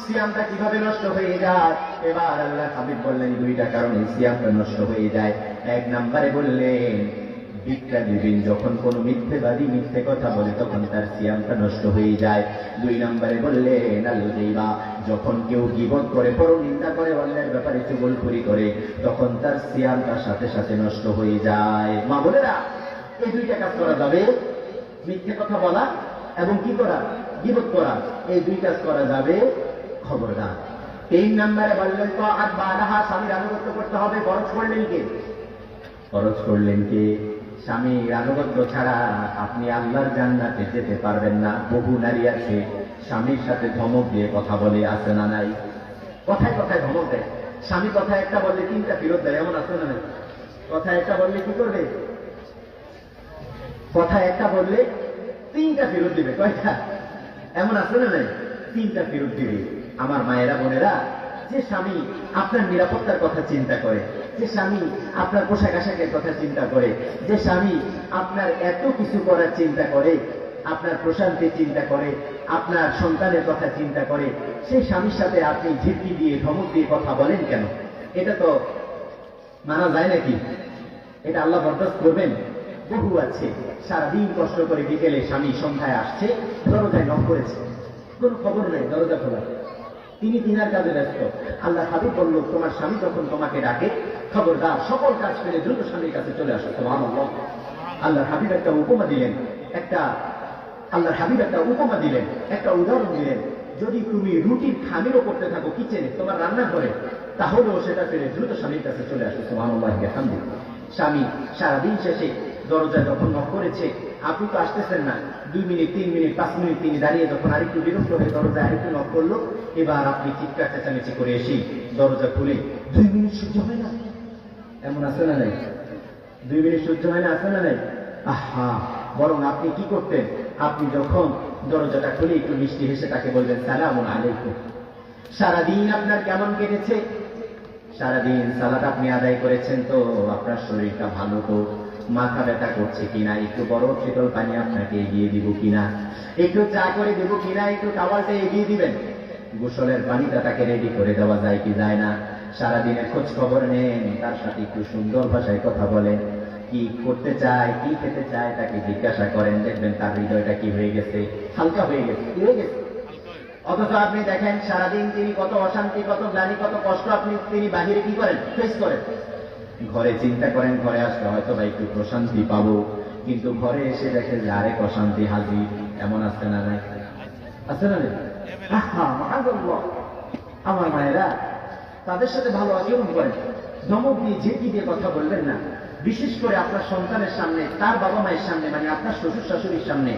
সিয়ামটা কিভাবে নষ্ট হয়ে যায়? এবার আল্লাহর হাবিব বললেন 2টা কারণে সিয়ামটা নষ্ট হয়ে যায়। 1 নম্বরে বললেন ভিক্ষা দিবেন, যখন কোন মিথ্যেবাদী মিথ্যে কথা বলে তখন তার সিয়ামটা নষ্ট হয়ে যায়। 2 নম্বরে বললেন আল গীবা, যখন কেউ গীবত করে, পরনিন্দা করে, অন্যের ব্যাপারে চুগলখড়ি করে, তখন তার সিয়ামটা সাথে সাথে নষ্ট হয়ে যায়। মা বোনেরা, এই 2টা কাজ করা যাবে, মিথ্যে কথা বলা এবং কি করা? গীবত করা। এই 2 কাজ করা যাবে, খবরদার। 3 নম্বরে বললেন তাআত বালাহা, স্বামীর আনুগত্য করতে হবে। ফরজ করলেন কে? স্বামীর আনুগত্য ছাড়া আপনি আল্লাহর জান্নাতে যেতে পারবেন না। বহু নারী আছে স্বামীর সাথে ধমক দিয়ে কথা বলে, আছে না নাই? কথায় ধমক দেয়। স্বামী কথা একটা বললে 3টা ফেরত দেয়, এমন আছে না নাই? কথা একটা বললে কি করবে? কথা একটা বললে 3টা ফেরত দিবে। কয়টা? এমন আছে না নাই? 3টা ফেরত দিবে। আমার মায়েরা বোনেরা, যে স্বামী আপনার নিরাপত্তার কথা চিন্তা করে, যে স্বামী আপনার পোশাক আশাকের কথা চিন্তা করে, যে স্বামী আপনার এত কিছু করার চিন্তা করে, আপনার প্রশান্তির চিন্তা করে, আপনার সন্তানের কথা চিন্তা করে, সেই স্বামীর সাথে আপনি ঝিটকি দিয়ে ধমক দিয়ে কথা বলেন কেন? এটা তো মানা যায় নাকি? এটা আল্লাহ বরদাস্ত করবেন? বহু আছে সারাদিন কষ্ট করে বিকেলে স্বামী সন্ধ্যায় আসছে, দরজায় নক করেছে, কোন খবর নেই দরজা খোলা, তিনি তিনার কাজে ব্যস্ত। আল্লাহ হাবিব বলল তোমার স্বামী যখন তোমাকে ডাকে, খবরদার সকল কাজ ফেলে দ্রুত স্বামীর কাছে চলে আসো। সুবহানাল্লাহ। আল্লাহ হাবিব একটা উপমা দিলেন, একটা উদাহরণ দিলেন। যদি তুমি রুটির খামিরও করতে থাকো কিচেনে, তোমার রান্না করে, তাহলেও সেটা ফেলে দ্রুত স্বামীর কাছে চলে আসো। সুবহানাল্লাহ। স্বামী সারাদিন শেষে দরজায় যখন নক করেছে, আপনি তো আসতেছেন না, 2 মিনিট 3 মিনিট 5 মিনিট তিনি দাঁড়িয়ে যখন আরেকটু বিরক্ত হয়ে দরজায় আরেকটু নক করলো, এবার আপনি চিৎকার চেঁচামেচি করে এসে দরজা খুলে 2 মিনিট সহ্য হয় না? এমন আছে না নাই? 2 মিনিট সহ্য হয় না, আছে না নাই? আহা, বরং আপনি কি করতেন? আপনি যখন দরজাটা খুলে একটু মিষ্টি হেসে তাকে বলবেন সালামুন আলাইকুম। সারাদিন আপনার কেমন কেটেছে? সারাদিন সালাত আপনি আদায় করেছেন তো? আপনার শরীরটা ভালো তো? মাথা ব্যথা করছে কিনা? একটু বরফ শীতল পানি আপনাকে এগিয়ে দিব কিনা? একটু চা করে দেবো কিনা? একটু টাওয়ালটা এগিয়ে দিবেন। গোসলের পানিটা তাকে রেডি করে দেওয়া যায় কি যায় না? সারাদিনের খোঁজ খবর নেন, তার সাথে একটু সুন্দর ভাষায় কথা বলেন, কি করতে চায়, কি খেতে চায় তাকে জিজ্ঞাসা করেন, দেখবেন তার হৃদয়টা কি হয়ে গেছে, হালকা হয়ে গেছে। কি হয়ে গেছে? অথচ আপনি দেখেন সারাদিন তিনি কত অশান্তি, কত গ্লানি, কত কষ্ট তিনি বাহিরে কি করেন, ফেস করেন। ঘরে চিন্তা করেন ঘরে আসলে হয়তো বা একটু প্রশান্তি পাবো, কিন্তু ঘরে এসে দেখেন যে আরেক অশান্তি হাজির। এমন আসছে না নাই? আছে না? আমার মায়েরা তাদের সাথে ভালো আচরণ করেন, ধমক দিয়ে ঝেঁকি দিয়ে কথা বলবেন না। বিশেষ করে আপনার সন্তানের সামনে, তার বাবা মায়ের সামনে, মানে আপনার শ্বশুর শাশুড়ির সামনে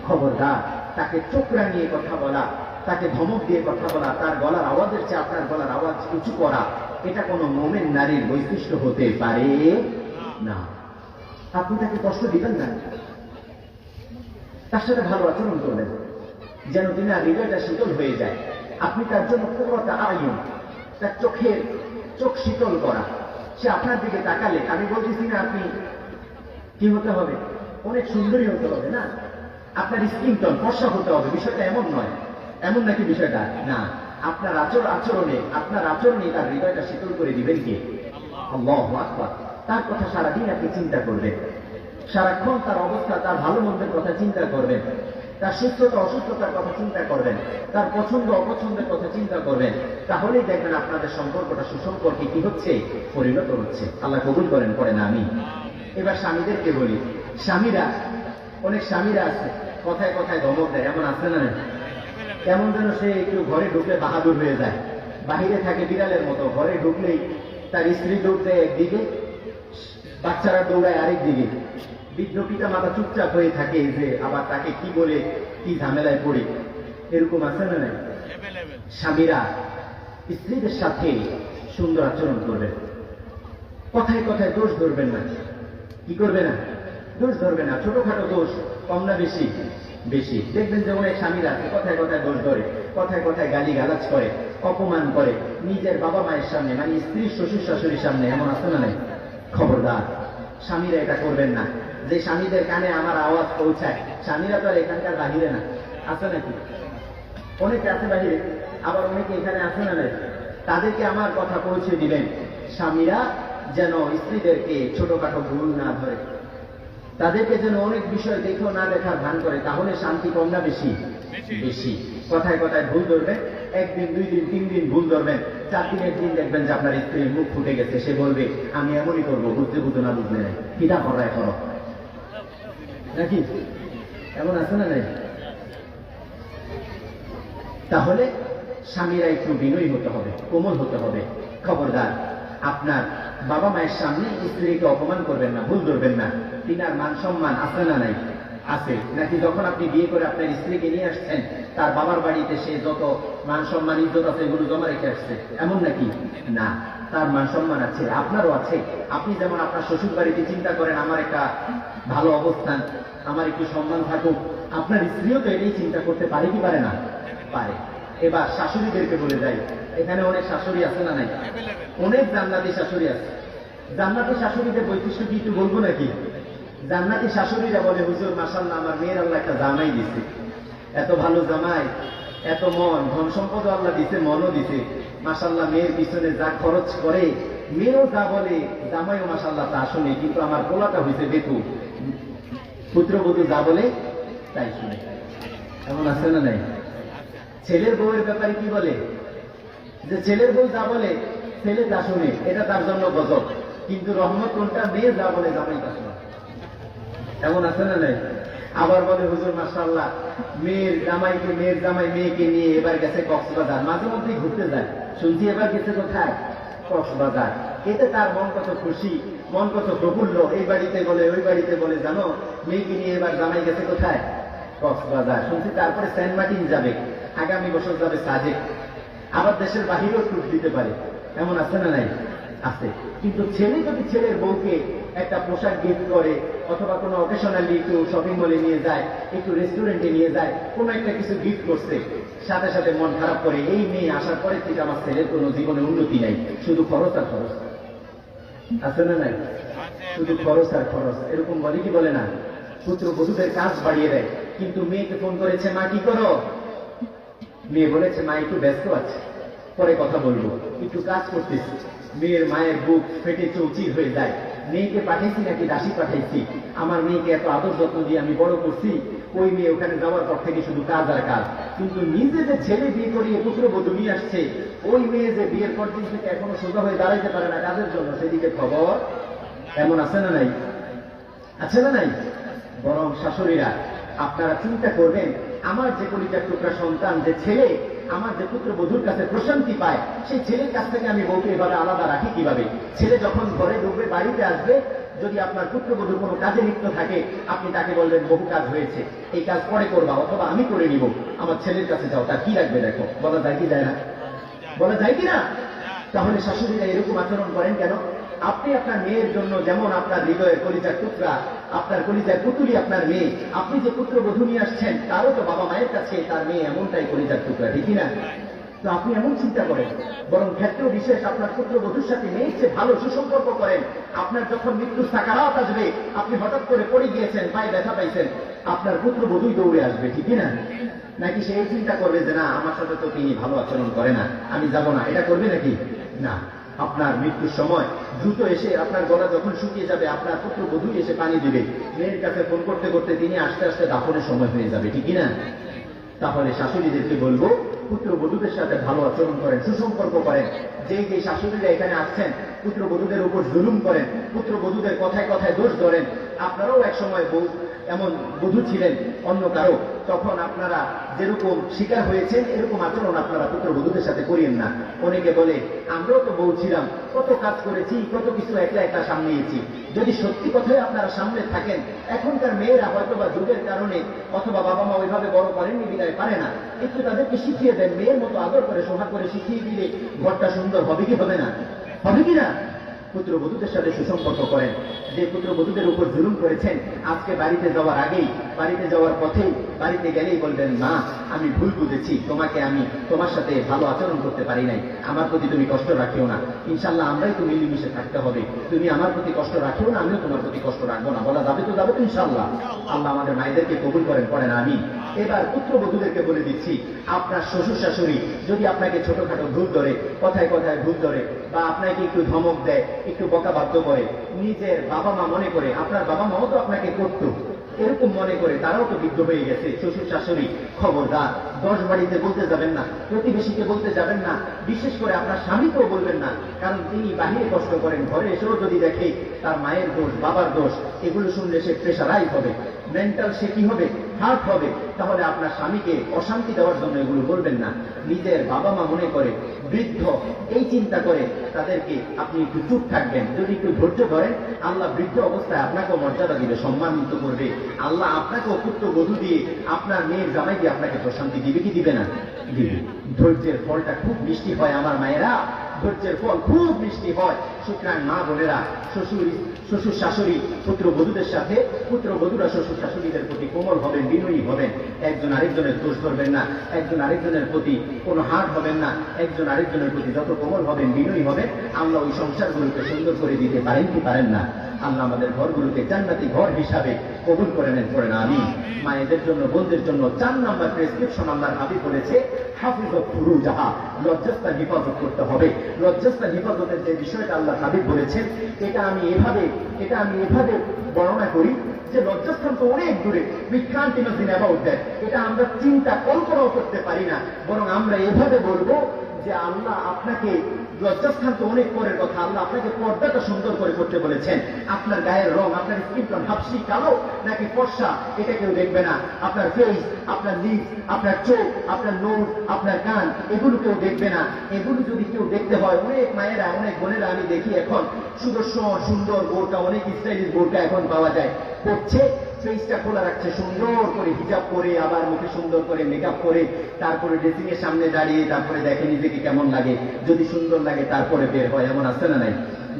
খবরদার তাকে চোখ রাঙিয়ে কথা বলা, তাকে ধমক দিয়ে কথা বলা, তার গলার আওয়াজের চেয়ে আপনার গলার আওয়াজ উঁচু করা, এটা কোনো মোমেন নারীর বৈশিষ্ট্য হতে পারে না। আপনি তাকে কষ্ট দিবেন না, তার সাথে ভালো আচরণ করবেন যেন তিনি আর হৃদয়টা শীতল হয়ে যায়। আপনি তার জন্য পুরোটা আয়ন, তার চোখ শীতল করা। সে আপনার দিকে তাকালে, আমি বলতেছি না আপনি কি হতে হবে, অনেক সুন্দরী হতে হবে না, আপনার স্কিন টোন ফর্সা হতে হবে, বিষয়টা এমন নয়। এমন নাকি বিষয়টা? না, আপনার আচরণে তার হৃদয়টা শীতল করে দিবেন কে? আল্লাহু আকবার। তার কথা সারাদিন আপনি চিন্তা করবেন, সারাক্ষণ তার অবস্থা, তার ভালো মন্দের কথা চিন্তা করবেন, তার সুস্থতা অসুস্থতার কথা চিন্তা করবেন, তার পছন্দ অপছন্দের কথা চিন্তা করবেন। তাহলেই দেখবেন আপনাদের সম্পর্কটা সুসম্পর্কে কি হচ্ছে, পরিণত হচ্ছে। আল্লাহ কবুল করেন, পড়েন আমি। এবার স্বামীদেরকে বলি, অনেক স্বামীরা আছে কথায় কথায় ধমক দেয়, এমন আছে না? কেমন যেন সে একটু ঘরে ঢুকলে বাহাদুর হয়ে যায়, বাহিরে থাকে বিড়ালের মতো, ঘরে ঢুকলেই তার স্ত্রী দৌড় দেয় একদিকে, বাচ্চারা দৌড়ায় আরেক দিকে। বৃদ্ধ পিতা মাতা চুপচাপ হয়ে থাকে যে আবার তাকে কি বলে কি ঝামেলায় পড়ে। এরকম আছে না? স্বামীরা স্ত্রীদের সাথে সুন্দর আচরণ করবেন, কথায় কথায় দোষ ধরবেন না। কি করবে না? দোষ ধরবে না। ছোটখাটো দোষ, কম না বেশি? বেশি। দেখবেন যে অনেক স্বামীরা কথায় কথায় দোষ ধরে, কথায় কথায় গালি গালাজ করে, অপমান করে নিজের বাবা মায়ের সামনে, মানে স্ত্রীর শ্বশুর শাশুড়ির সামনে। এমন আছে না? খবরদার, স্বামীরা এটা করবেন না। যে স্বামীদের কানে আমার আওয়াজ পৌঁছায়, স্বামীরা তো আর এখানকার বাহিরে না, আছে নাকি? অনেকে আছে বাহিরে, আবার অনেকে এখানে আছে না? তাদেরকে আমার কথা পৌঁছে দিবেন। স্বামীরা যেন স্ত্রীদেরকে ছোটখাটো ভুল না ধরে, তাদেরকে যেন অনেক বিষয় দেখেও না দেখার ভান করে। তাহলে শান্তি কম না বেশি? বেশি। কথায় কথায় ভুল ধরবেন, একদিন, 2 দিন, 3 দিন ভুল ধরবেন, 4 দিনের দিন দেখবেন যে আপনার স্ত্রীর মুখ ফুটে গেছে। সে বলবে আমি এমনই করবো, বুঝতে বুঝতে না বুঝলে নাই, কিতা করায় করো নাকি? এমন আছে না? তাহলে স্বামীরা একটু বিনয়ী হতে হবে, কোমল হতে হবে। খবরদার, আপনার বাবা মায়ের সামনে স্ত্রীকে অপমান করবেন না, ভুল ধরবেন না। তিনার মান সম্মান আছে না নাই? আছে নাকি? যখন আপনি বিয়ে করে আপনার স্ত্রীকে নিয়ে আসছেন, তার বাবার বাড়িতে সে যত মান সম্মান ইজ্জত আছে এগুলো জমা রেখে আসছে, এমন নাকি? না, তার মান সম্মান আছে, আপনারও আছে। আপনি যেমন আপনার শ্বশুর বাড়িতে চিন্তা করেন আমার একটা ভালো অবস্থান, আমার একটু সম্মান থাকুক, আপনার স্ত্রীও তো এটাই চিন্তা করতে পারে কি পারে না? পারে। এবার শাশুড়িদেরকে বলে যাই, এখানে অনেক শাশুড়ি আছে না নাই? অনেক জান্নাতি শাশুড়ি আছে। জান্নাতি শাশুড়িদের বৈশিষ্ট্য কি একটু বলবো নাকি? জান্নাতি শাশুড়িরা বলে, হুজুর মাশাআল্লাহ আমার মেয়ের আল্লাহ একটা জামাই দিছে, এত ভালো জামাই, এত মন, ধন সম্পদ আল্লাহ দিছে, মনও দিছে, মাশাআল্লাহ মেয়ের পিছনে যা খরচ করে, মেয়েও যা বলে জামাইও মাশাআল্লাহ তা শুনে, কিন্তু আমার পোলাটা হয়েছে বেকু, পুত্রবধূ যা বলে তাই শুনে। এমন আছে না নাই? ছেলের বউয়ের ব্যাপারে কি বলে, যে ছেলের বউ যা বলে ছেলে তা শুনে, এটা তার জন্য গজব, কিন্তু রহমত কোনটা? মেয়ে যা বলে জামাই তা শুনে। এমন আছে না নাই? আবার বলে হুজুর মাশাআল্লাহ মেয়ের জামাই মেয়েকে নিয়ে এবার গেছে কক্সবাজার, মাঝে মধ্যেই ঘুরতে যায়, শুনছি এবার গেছে কোথায়? কক্সবাজার। এতে তার মন কত খুশি, মন কত প্রফুল্ল, এই বাড়িতে বলে ওই বাড়িতে বলে, জানো মেয়েকে নিয়ে এবার জামাই গেছে কোথায়? কক্সবাজার। শুনছি তারপরে সেন্ট মার্টিন যাবে, আগামী বছর যাবে সাজেক, আবার দেশের বাহিরেও ট্যুর দিতে পারে। এমন আছে না নাই? আছে। কিন্তু ছেলে যদি ছেলের বউকে একটা পোশাক গিফট করে, অথবা কোনো অকেশনালি একটু শপিং মলে নিয়ে যায়, একটু রেস্টুরেন্টে নিয়ে যায়, কোনো একটা কিছু গিফট করছে, সাথে সাথে মন খারাপ করে, এই মেয়ে আসার পরে থেকে আমার ছেলের কোনো জীবনে উন্নতি নাই, শুধু খরচ আর খরচ। আছে না নাই? শুধু খরচ আর খরচ। এরকম বলে কি বলে না? পুত্রবধূদের কাজ বাড়িয়ে দেয়। কিন্তু মেয়েকে ফোন করেছে, মা কি করো? মেয়ে বলেছে মা একটু ব্যস্ত আছে, পরে কথা বলবো, একটু কাজ করতেছি। মেয়ের মায়ের বুক ফেটে চৌচির হয়ে যায়। মেয়েকে পাঠাইছি নাকি দাসী পাঠাইছি? আমার মেয়েকে এত আদর যত্ন দিয়ে আমি বড় করছি, ওই মেয়ে ওখানে যাওয়ার পর থেকে শুধু কাজ আর কাজ। কিন্তু নিজে যে ছেলে বিয়ে করিয়ে পুত্রবধূ নিয়ে আসছে, ওই মেয়ে যে বিয়ের পর দিন থেকে এখনো সোজা হয়ে দাঁড়াইতে পারে না কাজের জন্য, সেদিকে খবর এমন আছে না নাই? আছে না নাই? বরং শাশুড়িরা আপনারা চিন্তা করবেন, আমার যে কলিজার টুকরা সন্তান, যে ছেলে আমার যে পুত্রবধূর কাছে প্রশান্তি পায়, সেই ছেলের কাছ থেকে আমি বউকে এভাবে আলাদা রাখি কিভাবে? ছেলে যখন ঘরে ঢুকবে, বাড়িতে আসবে, যদি আপনার পুত্রবধূর কোনো কাজে লিপ্ত থাকে, আপনি তাকে বলবেন বহু কাজ হয়েছে, এই কাজ পরে করবা, অথবা আমি করে নিব, আমার ছেলের কাছে যাও, তার কি লাগবে দেখো। বলা যায় কি যায় না? বলা যায় কি না? তাহলে শাশুড়িরা এরকম আচরণ করেন কেন? আপনি আপনার মেয়ের জন্য যেমন আপনার হৃদয়ের কলিজার টুকরা, আপনার কলিজার পুতুলি আপনার মেয়ে, আপনি যে পুত্রবধূ নিয়ে আসছেন, তারও তো বাবা মায়ের কাছে তার মেয়ে এমনটাই কলিজার টুকরা, ঠিক না? তো আপনি এমন চিন্তা করেন, বরং ক্ষেত্র বিশেষ আপনার পুত্রবধূর সাথে মেয়ের চেয়ে ভালো সুসম্পর্ক করেন। আপনার যখন মৃত্যুর সাকারাত আসবে, আপনি হঠাৎ করে পড়ে গিয়েছেন, পায়ে ব্যথা পাইছেন, আপনার পুত্রবধূই দৌড়ে আসবে, ঠিক না? নাকি সে এই চিন্তা করবে যে না, আমার সাথে তো তিনি ভালো আচরণ করে না, আমি যাব না, এটা করবে নাকি? না। আপনার মৃত্যুর সময় দ্রুত এসে আপনার গলা যখন শুকিয়ে যাবে, আপনার পুত্রবধূ এসে পানি দিবে, মেয়ের কাছে ফোন করতে করতে তিনি আস্তে আস্তে দাফনের সময় হয়ে যাবে, ঠিক না? তাহলে শাশুড়িদেরকে বলবো, পুত্রবধূদের সাথে ভালো আচরণ করেন, সুসম্পর্ক করেন। যে শাশুড়িরা এখানে আসছেন, পুত্রবধূদের উপর জুলুম করেন, পুত্রবধূদের কথায় কথায় দোষ ধরেন, আপনারাও এক সময় এমন বধূ ছিলেন অন্য কারো, তখন আপনারা যেরকম শিকার হয়েছেন, এরকম আচরণ আপনারা পুত্রবধূদের সাথে করিয়েন না। অনেকে বলে আমরাও তো বউ ছিলাম, কত কাজ করেছি, কত কিছু একলা একলা সামলিয়েছি। যদি সত্যি কথাই আপনারা সামনে থাকেন, এখনকার মেয়েরা হয়তো বা যুগের কারণে অথবা বাবা মা ওইভাবে বড় করেননি, বিদায় পারে না, একটু তাদেরকে শিখিয়ে দেন, মেয়ের মতো আদর করে সোহাগ করে শিখিয়ে দিলে ঘরটা সুন্দর হবে কি হবে না? হবে কি না? পুত্রবধূদের সাথে সুসম্পর্ক করেন। যে পুত্রবধূদের উপর জুলুম করেছেন, আজকে বাড়িতে যাওয়ার আগেই, বাড়িতে যাওয়ার পথেই, বাড়িতে গেলেই বলবেন, মা আমি ভুল বুঝেছি, তোমাকে আমি তোমার সাথে ভালো আচরণ করতে পারি নাই, আমার প্রতি তুমি কষ্ট রাখিও না, ইনশাল্লাহ আমরাই তো মিলেমিশে থাকতে হবে, তুমি আমার প্রতি কষ্ট রাখিও না, আমিও তোমার প্রতি কষ্ট রাখবো না। বলা যাবে তো? যাবে তো ইনশাল্লাহ। আল্লাহ আমাদের মায়েদেরকে কবুল করেন, পড়েন আমিন। এবার পুত্রবধূদেরকে বলে দিচ্ছি, আপনার শ্বশুর শাশুড়ি যদি আপনাকে ছোটখাটো ভুল ধরে, কথায় কথায় ভুল ধরে, বা আপনাকে একটু ধমক দেয়, একটু বকাবাধ্য করে, নিজের বাবা মা মনে করে, আপনার বাবা মাও তো আপনাকে করতো, এরকম মনে করে তারাও তো বিদ্ধ হয়ে গেছে, শ্বশুর শাশুড়ি খবরদার, 10 বাড়িতে বলতে যাবেন না, প্রতিবেশীকে বলতে যাবেন না, বিশেষ করে আপনার স্বামীকেও বলবেন না, কারণ তিনি বাহিরে কষ্ট করেন, ঘরে এসেও যদি দেখে তার মায়ের দোষ, বাবার দোষ, এগুলো শুনলে সে প্রেশারাইজ হবে, মেন্টাল সে কি হবে, হার্ট হবে। তাহলে আপনার স্বামীকে অশান্তি দেওয়ার জন্য এগুলো বলবেন না। নিজের বাবা মা মনে করে, বৃদ্ধ এই চিন্তা করে, তাদেরকে আপনি একটু চুপ থাকবেন, যদি একটু ধৈর্য ধরেন, আল্লাহ বৃদ্ধ অবস্থায় আপনাকেও মর্যাদা দিবে, সম্মানিত করবে। আল্লাহ আপনাকেও পুত্রবধূ দিয়ে, আপনার মেয়ের জামাই দিয়ে আপনাকে প্রশান্তি দিবে কি দিবে না? দিবে। ধৈর্যের ফলটা খুব মিষ্টি হয় আমার মায়েরা, ধৈর্যের ফল খুব মিষ্টি হয়। সুতরাং মা বোনেরা, শ্বশুর শাশুড়ি পুত্রবধূদের সাথে, পুত্রবধূরা শ্বশুর শাশুড়িদের প্রতি কোমল হবেন, বিনয়ী হবেন, একজন আরেকজনের দোষ ধরবেন না, একজন আরেকজনের প্রতি কোনো হার্ট হবেন না, একজন আরেকজনের প্রতি যত কোমল হবেন, বিনয়ী হবেন, আল্লাহ ওই সংসারগুলোকে সুন্দর করে দিতে পারেন কি পারেন না? আল্লাহ আমাদের ঘরগুলোকে জান্নাতি ঘর হিসাবে কবুল করে নেন, পড়ে না আমিন। মায়েদের জন্য, বোনদের জন্য 4 নাম্বার প্রেসক্রিপশন আল্লাহর হাবিব বলেছে, হাফিজত ফুরুজাহা, লজ্জাস্থান হেফাজত করতে হবে। লজ্জাস্থান হেফাজতের যে বিষয়টা আল্লাহর হাবিব বলেছেন, এটা আমি এভাবে বর্ণনা করি যে লজ্জাস্থান তো অনেক দূরে, we can't imagine about that, এটা আমরা চিন্তা কল্পনাও করতে পারি না, বরং আমরা এভাবে বলবো যে আল্লাহ আপনাকে, লজ্জাস্থান তো অনেক পরের কথা, আল্লাহ আপনাকে পর্দাটা সুন্দর করে করতে বলেছেন। আপনার গায়ের রং, আপনার স্কিন টোন হাফসি কালো নাকি ফর্সা, এটা কেউ দেখবে না। আপনার ফেস, আপনার লিপস, আপনার চোখ, আপনার নোজ, আপনার কান, এগুলো কেউ দেখবে না। এগুলো যদি কেউ দেখতে হয়, অনেক মায়েরা, অনেক বোনেরা আমি দেখি এখন সুদর্শন সুন্দর বোরকা, অনেক স্টাইলিশ বোরকা এখন পাওয়া যায়, পড়ছে, ফেসটা খোলা রাখছে, সুন্দর করে হিজাব করে, আবার মুখে সুন্দর করে মেকআপ করে, তারপরে ড্রেসিং এর সামনে দাঁড়িয়ে তারপরে দেখে নিজেকে কেমন লাগে, যদি সুন্দর লাগে তারপরে বের হয়, এমন আছে না নাই?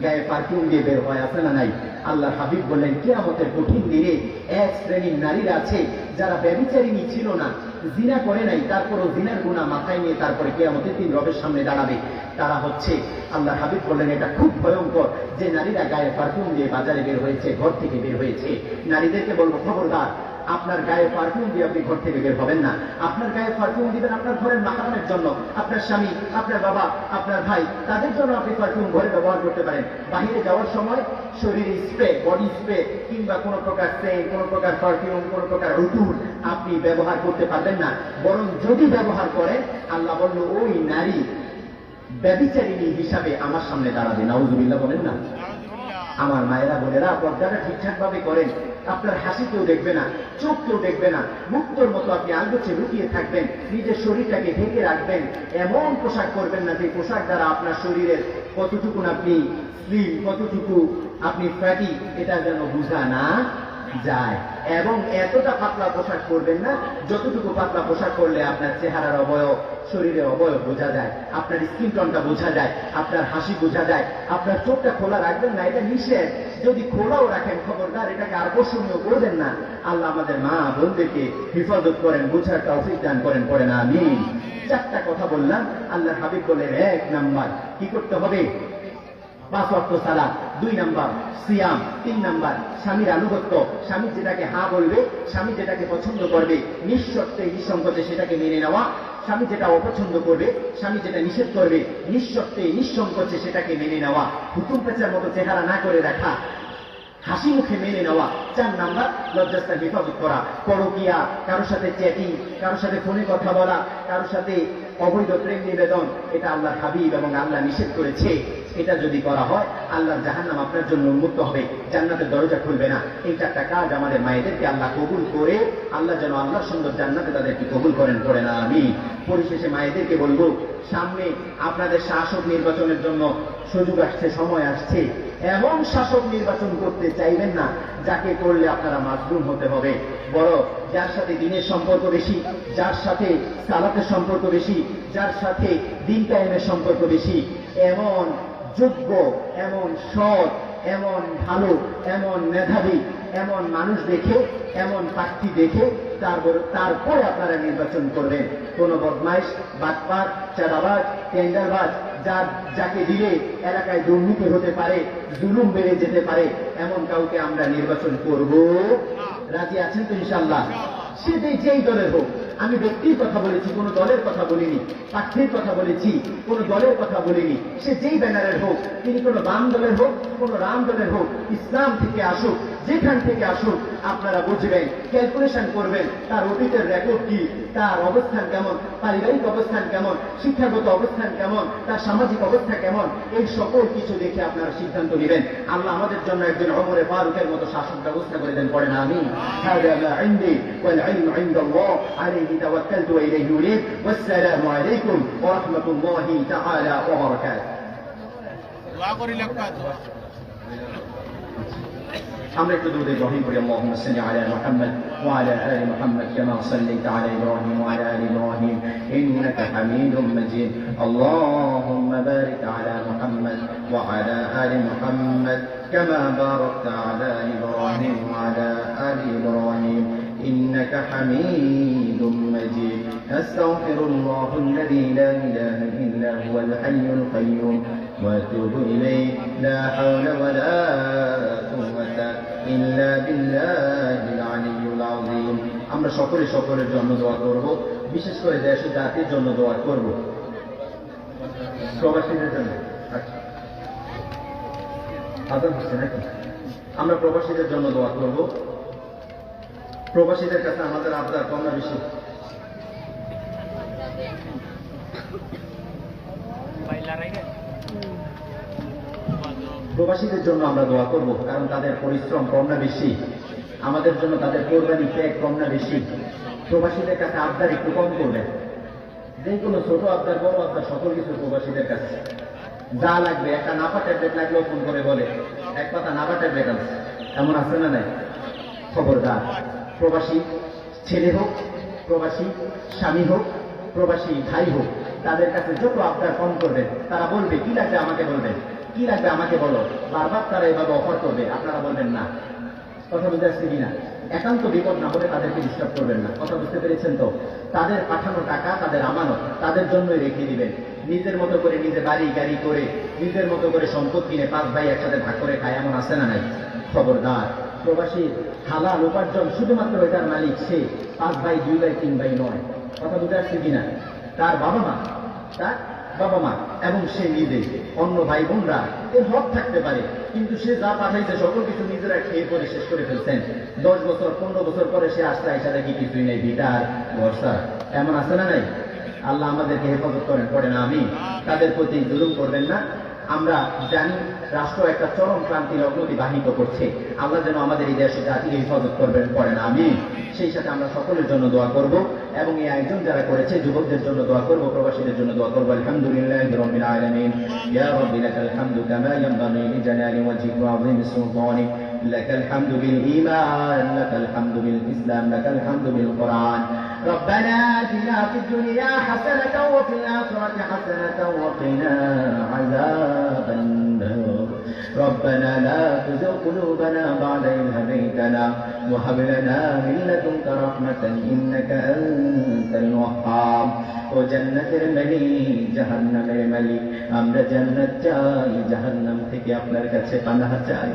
গায়ে পারফিউম দিয়ে বের হয়, আছে না নাই? আল্লাহ হাবিব বললেন, কিয়ামতের কঠিন দিনে এক শ্রেণীর নারীরা আছে যারা ব্যভিচারিণী ছিল না, জিনা করে নাই, তারপরও জিনার গুনাহ মাথায় নিয়ে তারপরে কিয়ামতের দিন রবের সামনে দাঁড়াবে। তারা হচ্ছে, আল্লাহ হাবিব বললেন, এটা খুব ভয়ঙ্কর, যে নারীরা গায়ে পারফিউম দিয়ে বাজারে বের হয়েছে, ঘর থেকে বের হয়েছে। নারীদেরকে বলবো, খবরদার, আপনার গায়ে পারফিউম দিয়ে আপনি ঘর থেকে বের হবেন না। আপনার গায়ে পারফিউম দিবেন আপনার ঘরের মাহরামের জন্য, আপনার স্বামী, আপনার বাবা, আপনার ভাই, তাদের জন্য আপনি পারফিউম ঘরে ব্যবহার করতে পারেন। বাহিরে যাওয়ার সময় শরীরে স্প্রে, বডি স্প্রে কিংবা কোনো প্রকার সেন্ট, কোনো প্রকার পারফিউম, কোনো প্রকার উটুর আপনি ব্যবহার করতে পারবেন না। বরং যদি ব্যবহার করেন, আল্লাহ বলল ওই নারী ব্যভিচারিণী হিসাবে আমার সামনে দাঁড়াবে। নাউজুবিল্লাহ বলেন না। আমার মায়েরা বোনেরা, পর্দাটা ঠিকঠাক ভাবে করেন। আপনার হাসি কেউ দেখবে না, চোখ কেউ দেখবে না, মুক্তর মতো আপনি আলগোছে লুকিয়ে থাকবেন, নিজের শরীরটাকে ঢেকে রাখবেন। এমন পোশাক করবেন না যে পোশাক দ্বারা আপনার শরীরের কতটুকু আপনি স্লিম, কতটুকু আপনি ফ্যাটি, এটা যেন বোঝা না যায়। এবং এতটা পাতলা পোশাক করবেন না যতটুকু পাতলা পোশাক করলে আপনার চেহারার অবয়ব, শরীরের অবয়ব বোঝা যায়, আপনার স্কিন টনটা বোঝা যায়, আপনার হাসি বোঝা যায়। আপনার চোখটা খোলা রাখবেন না, এটা নিষেধ। যদি খোলাও রাখেন, খবরদার এটাকে আকর্ষণীয় করবেন না। আল্লাহ আমাদের মা বোনদেরকে হেফাজত করেন, বোঝার তৌফিক দান করেন, পড়েন আমিন। চারটা কথা বললাম। আল্লাহর হাবিব বলেন, 1 নাম্বার কি করতে হবে? 5 ওয়াক্ত সালাত। 2 নাম্বার সিয়াম। 3 নাম্বার স্বামীর আনুগত্য। স্বামী যেটাকে হ্যাঁ বলবে, স্বামী যেটাকে পছন্দ করবে, নিঃশর্তে নিঃসংকোচে সেটাকে মেনে নেওয়া। স্বামী যেটা অপছন্দ করবে, স্বামী যেটা নিষেধ করবে, নিঃশর্তে নিঃসংকোচে সেটাকে মেনে নেওয়া। হুকুম পেঁচার মতো চেহারা না করে রাখা, হাসি মুখে মেনে নেওয়া। 4 নাম্বার লজ্জাস্থান হেফাজত করা। পরকিয়া, কারোর সাথে চ্যাটিং, কারোর সাথে ফোনে কথা বলা, কারোর সাথে অবৈধ প্রেম নিবেদন, এটা আল্লাহর হাবিব এবং আল্লাহ নিষেধ করেছে। এটা যদি করা হয়, আল্লাহর জাহান্নাম আপনার জন্য উন্মুক্ত হবে, জান্নাতের দরজা খুলবে না। এই 4টা কাজ আমাদের মায়েদেরকে আল্লাহ কবুল করে, আল্লাহ যেন আল্লাহর সুন্দর জান্নাতে তাদেরকে কবুল করেন, করে না আমি। পরিশেষে মায়েদেরকে বলবো, সামনে আপনাদের শাসক নির্বাচনের জন্য সুযোগ আসছে, সময় আসছে। এমন শাসক নির্বাচন করতে চাইবেন না যাকে করলে আপনারা মাজলুম হতে হবে। বড় যার সাথে দিনের সম্পর্ক বেশি, যার সাথে সালাতের সম্পর্ক বেশি, যার সাথে দিন কায়েমের সম্পর্ক বেশি, এমন যোগ্য, এমন সৎ, এমন ভালো, এমন মেধাবী, এমন মানুষ দেখে, এমন প্রার্থী দেখে তারপরে আপনারা নির্বাচন করবেন। কোন বদমাইশ, বাটপার, চাঁদাবাজ, টেন্ডারবাজ, যাকে দিলে এলাকায় দুর্নীতি হতে পারে, জুলুম বেড়ে যেতে পারে, এমন কাউকে আমরা নির্বাচন করব? রাজি আছেন তো ইনশাআল্লাহ? সে যেই দলের হোক। আমি ব্যক্তির কথা বলেছি, কোন দলের কথা বলিনি। প্রার্থীর কথা বলেছি, কোন দলের কথা বলিনি। সে যেই ব্যানারের হোক, তিনি কোন বাম দলের হোক, কোন রাম দলের হোক, ইসলাম থেকে আসুক, যেখান থেকে আসুক, আপনারা বুঝবেন, ক্যালকুলেশন করবেন তার অতীতের রেকর্ড কি, তার অবস্থান কেমন, পারিবারিক অবস্থান কেমন, শিক্ষাগত অবস্থান কেমন, তার সামাজিক অবস্থা কেমন, এই সকল কিছু দেখে আপনারা সিদ্ধান্ত নেবেন। আল্লাহ আমাদের জন্য একজন ওমরে ফারুকের মতো শাসক ব্যবস্থা করে দেন, পড়েন আমিন। হাদা মা ইনদি ওয়াল ইলমু ইনদাল্লাহ আলাইহি তাওয়াক্কালতু ওয়া ইলাইহি উনীব। ওয়াসসালামু আলাইকুম ওয়া রাহমাতুল্লাহি তাআলা ওয়া বারাকাতুহু। দোয়া করি লাগবে। আমরা একটু দুরূদ ইব্রাহিম পড়ি। আল্লাহুম্মা সাল্লি আলা মুহাম্মদ ওয়া আলা আলি মুহাম্মদ কামা সাল্লাইতা আলা ইব্রাহিম ওয়া আলা আলি ইব্রাহিম ইন্নাকা হামিদুম মাজিদ। আল্লাহুম্মা বারিক আলা মুহাম্মদ ওয়া আলা আলি মুহাম্মদ কামা বারাকতা আলা ইব্রাহিম ওয়া আলা আলি ইব্রাহিম إنك حميد مجيد. أستغفر الله الذي لا إله إلا هو الحي القيوم وأتوب إليه. لا حول ولا قوة إلا بالله العلي العظيم. আমরা সকলের জন্য দোয়া করব, বিশেষ করে দেশ ও জাতির জন্য দোয়া করব, প্রবাসীদের জন্য। আদান হচ্ছে নাকি? আমরা প্রবাসীদের জন্য দোয়া করব। প্রবাসীদের কাছে আমাদের আবদার কম না বেশি? প্রবাসীদের জন্য আমরা দোয়া করব, কারণ তাদের পরিশ্রম কম না বেশি? আমাদের জন্য তাদের কোরবানি ত্যাগ কম না বেশি? প্রবাসীদের কাছে আবদার একটু কম করবেন। যে কোনো ছোট আবদার, বড় আবদার, সকল কিছু প্রবাসীদের কাছে যা লাগবে। একটা নাপা ট্যাবলেট লাগলেও ফোন করে বলে, এক পাতা নাপা ট্যাবলেট আছে, এমন আছে না নাই? খবরদার, প্রবাসী ছেলে হোক, প্রবাসী স্বামী হোক, প্রবাসী ভাই হোক, তাদের কাছে যত আবদার কম করবেন, তারা বলবে কি লাগবে আমাকে বলবেন, কি লাগবে আমাকে বলো। বারবার তারা এভাবে অফার করবে, আপনারা বলবেন না। কথা বুঝতে আসছে কিনা? একান্ত বিপদ না হলে তাদেরকে ডিস্টার্ব করবেন না। কথা বুঝতে পেরেছেন তো? তাদের পাঠানো টাকা তাদের আমানত, তাদের জন্যই রেখে দিবেন। নিজের মতো করে নিজে বাড়ি গাড়ি করে, নিজের মতো করে সম্পদ কিনে 5 ভাই একসাথে ভাগ করে খায়, এমন আছে না নাই? খবরদার, প্রবাসী হালাল উপার্জন শুধুমাত্র এটার মালিক সে, 5 ভাই 2 ভাই 3 ভাই নয়। কথা বুঝে আসছে কিনা? তার বাবা মা এবং সে নিজে, অন্য ভাই বোনরা এর হক থাকতে পারে, কিন্তু সে যা পাঠাইছে সকল কিছু নিজেরা খেয়ে পরে শেষ করে ফেলছেন। 10 বছর 15 বছর পরে সে আসলে এসে দেখি কিছুই নেই, ভিটার ভরসা। এমন আছে না নাই? আল্লাহ আমাদেরকে হেফাজত করেন, পড়ে না আমি। তাদের প্রতি জুলুম করবেন না। আমরা জানি রাষ্ট্র একটা চরম ক্রান্তির অগ্রগতি বাহিত করছে। আল্লাহ যেন আমাদের এই দেশ জাতিকে হেফাজত করবেন, পড়েন আমি। সেই সাথে আমরা সকলের জন্য দোয়া করব এবং এই আয়োজন যারা করেছে যুবকদের জন্য দোয়া করব, প্রবাসীদের জন্য দোয়া করব। আলহামদুলিল্লাহি রাব্বিল আলামিন। ইয়া রাব্বি লাকাল হামদু কামা ইয়ানবাগি লিজালালি ওয়াজহিকা ওয়া আযীমি সুলতানিক। লাকাল হামদু বিল ঈমান, লাকাল হামদু বিল ইসলাম, লাকাল হামদু বিল কুরআন। ربنا آتنا في الدنيا حسنة وفي الآخرة حسنة وقنا عذاب النار. ربنا لا تزغ قلوبنا بعد إذ هديتنا وهب لنا من لدنك رحمة إنك أنت الوهاب. ও জান্নাতের মালিক, জাহান্নামের মালিক, আমরা জান্নাত চাই, জাহান্নাম থেকে আপনার কাছে পানাহ চাই।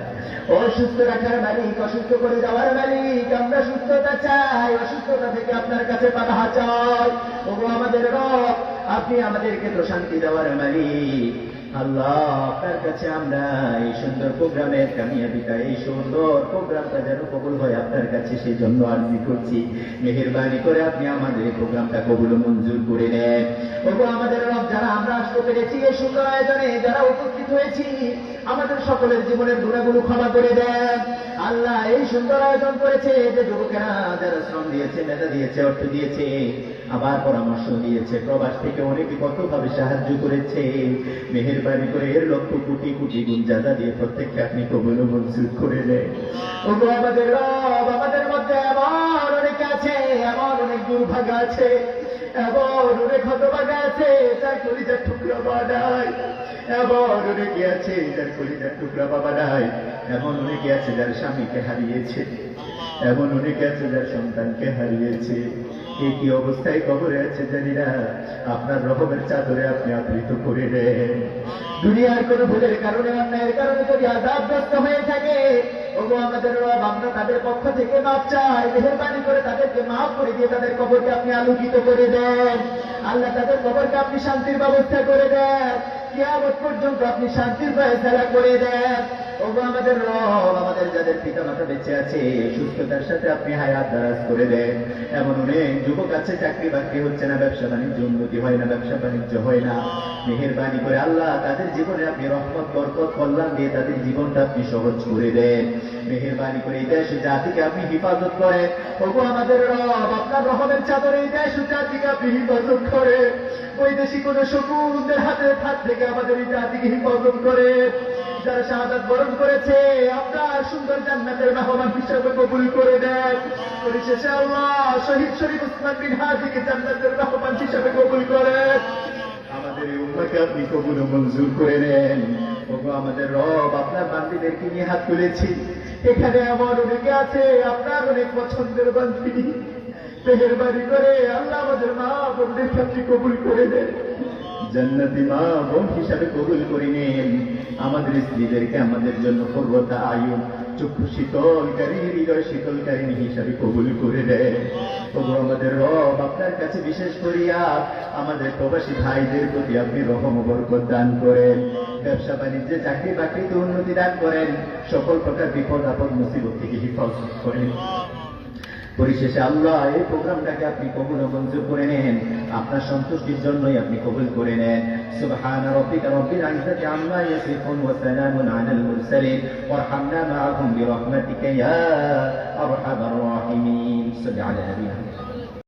ও সুস্থ রাখার মালিক, অসুস্থ করে দেওয়ার মালিক, আমরা সুস্থতা চাই, অসুস্থতা থেকে আপনার কাছে পানাহ চাই। ওগো আমাদের রব, আপনি আমাদেরকে প্রশান্তি দেওয়ার মালিক। আল্লাহ, আপনার কাছে আমরা এই সুন্দর প্রোগ্রামের কামিয়াবিটা, এই সুন্দর প্রোগ্রামটা যেন কবুল হয় আপনার কাছে, সেই জন্য আরজি করছি। মেহেরবানি করে আপনি আমাদের এই প্রোগ্রামটা কবুল মঞ্জুর করে নেন। ওগো আমাদের রব, যারা আমরা আসতে পেরেছি এই সুন্দর আয়োজনে, যারা উপস্থিত হয়েছি, আমাদের সকলের জীবনের গুণাগুলো ক্ষমা করে দেন। আল্লাহ, এই সুন্দর আয়োজন করেছে যে যুবকেরা, যারা শ্রম দিয়েছে, মেধা দিয়েছে, অর্থ দিয়েছে, আবার পরামর্শ দিয়েছে, প্রবাস থেকে অনেকে কতভাবে সাহায্য করেছে, মেহেরবানি করে এর লক্ষ কোটি কোটি গুণ জাযা দিয়ে প্রত্যেককে আপনি কবুল মঞ্জুর করে নেন। ওগো আমাদের রব, আমাদের মধ্যে এমন অনেকে আছে, এমন অনেক দুর্ভাগা আছে, এমন অনেক হতভাগা আছে যার কলিজার টুকরা বাবা নাই, এমন অনেকে আছে যার কলিজার টুকরা বাবা নাই, এমন অনেকে আছে যার স্বামীকে হারিয়েছে, এমন অনেকে আছে যার সন্তানকে হারিয়েছে। এই কি অবস্থায় কবরে আছে জানি না, আপনার রহমের চাদরে আপনি আবৃত করে দেন। দুনিয়ার কোন ভুলের কারণে, অন্যায়ের কারণে যদি আযাবগ্রস্ত হয়ে থাকে, ওগো আমাদের রব, আমরা তাদের পক্ষ থেকে মাফ চাই। মেহেরবানি করে তাদেরকে মাফ করে দিয়ে তাদের কবরকে আপনি আলোকিত করে দেন। আল্লাহ, তাদের কবরকে আপনি শান্তির ব্যবস্থা করে দেন, কিয়ামত পর্যন্ত আপনি শান্তির ফয়সালা করে দেন। ওগো আমাদের রব, আমাদের যাদের পিতা মাতা বেঁচে আছে, সুস্থতার সাথে আপনি হায়াত দারাজ করে দেন। এমন অনেক যুবক আছে, চাকরি বাকরি হচ্ছে না, ব্যবসা বাণিজ্য উন্নতি হয় না, ব্যবসা বাণিজ্য হয় না। মেহেরবানি করে আল্লাহ, তাদের জীবনে আপনি রহমত, বরকত, কল্যাণ দিয়ে তাদের জীবনটা আপনি সহজ করে দেন। মেহেরবানি করে এই দেশ জাতিকে আপনি হেফাজত করেন। ওগো আমাদের রব, আপনার রহমের চাদরে এই দেশ জাতিকে আপনি হেফাজত করেন। বৈদেশিক কোন শকুনদের হাত থেকে আমাদের এই জাতিকে হেফাজত করে। যারা শাহাদাত বরণ করেছে, আপনার সুন্দর জান্নাতের মেহমান হিসাবে কবুল করে দেন। পরিশেষে আল্লাহ, শহীদ শরীফ উসমান বিন হাদিকে জান্নাতের মেহমান হিসাবে কবুল করেন। আমাদের এই উম্মাহকে আপনি কবুল মঞ্জুর করে নেন। ওগো আমাদের রব, আপনার বান্দীদেরকে নিয়ে হাত তুলেছি, এখানে এমন অনেকে আছে আপনার অনেক পছন্দের বান্দী। মেহেরবানি করে আল্লাহ, আমাদের মা বোনদেরকে আপনি কবুল করে দেন, জান্নাতি মা বোন হিসাবে কবুল করে নেন। আমাদের স্ত্রীদেরকে আমাদের জন্য পূর্বতা আয়ুন, চক্ষু শীতলকারী, হৃদয় শীতলকারী হিসাবে কবুল করে দেন। তবু আমাদের রব, আপনার কাছে বিশেষ করিয়া আমাদের প্রবাসী ভাইদের প্রতি আপনি রহম ও বরকত দান করেন। ব্যবসা বাণিজ্যে, চাকরি বাকরিতে উন্নতি দান করেন। সকল প্রকার বিপদ আপদ মুসিবত থেকে হেফাজত করেন। পরিশেষে আল্লাহ, এই প্রোগ্রামটাকে আপনি কবুল ও মঞ্জুর করে নেন, আপনার সন্তুষ্টির জন্যই আপনি কবুল করে নেন। সুবহানা রাব্বিকা রাব্বিল ইজ্জাতি আম্মা ইয়াসিফুন ওয়া সালামুন আলাল মুরসালিন ওয়ারহামনা মাআহুম বিরহমাতিকা ইয়া আরহামার রাহিমিন। সাল্লি আলা নাবিয়িনা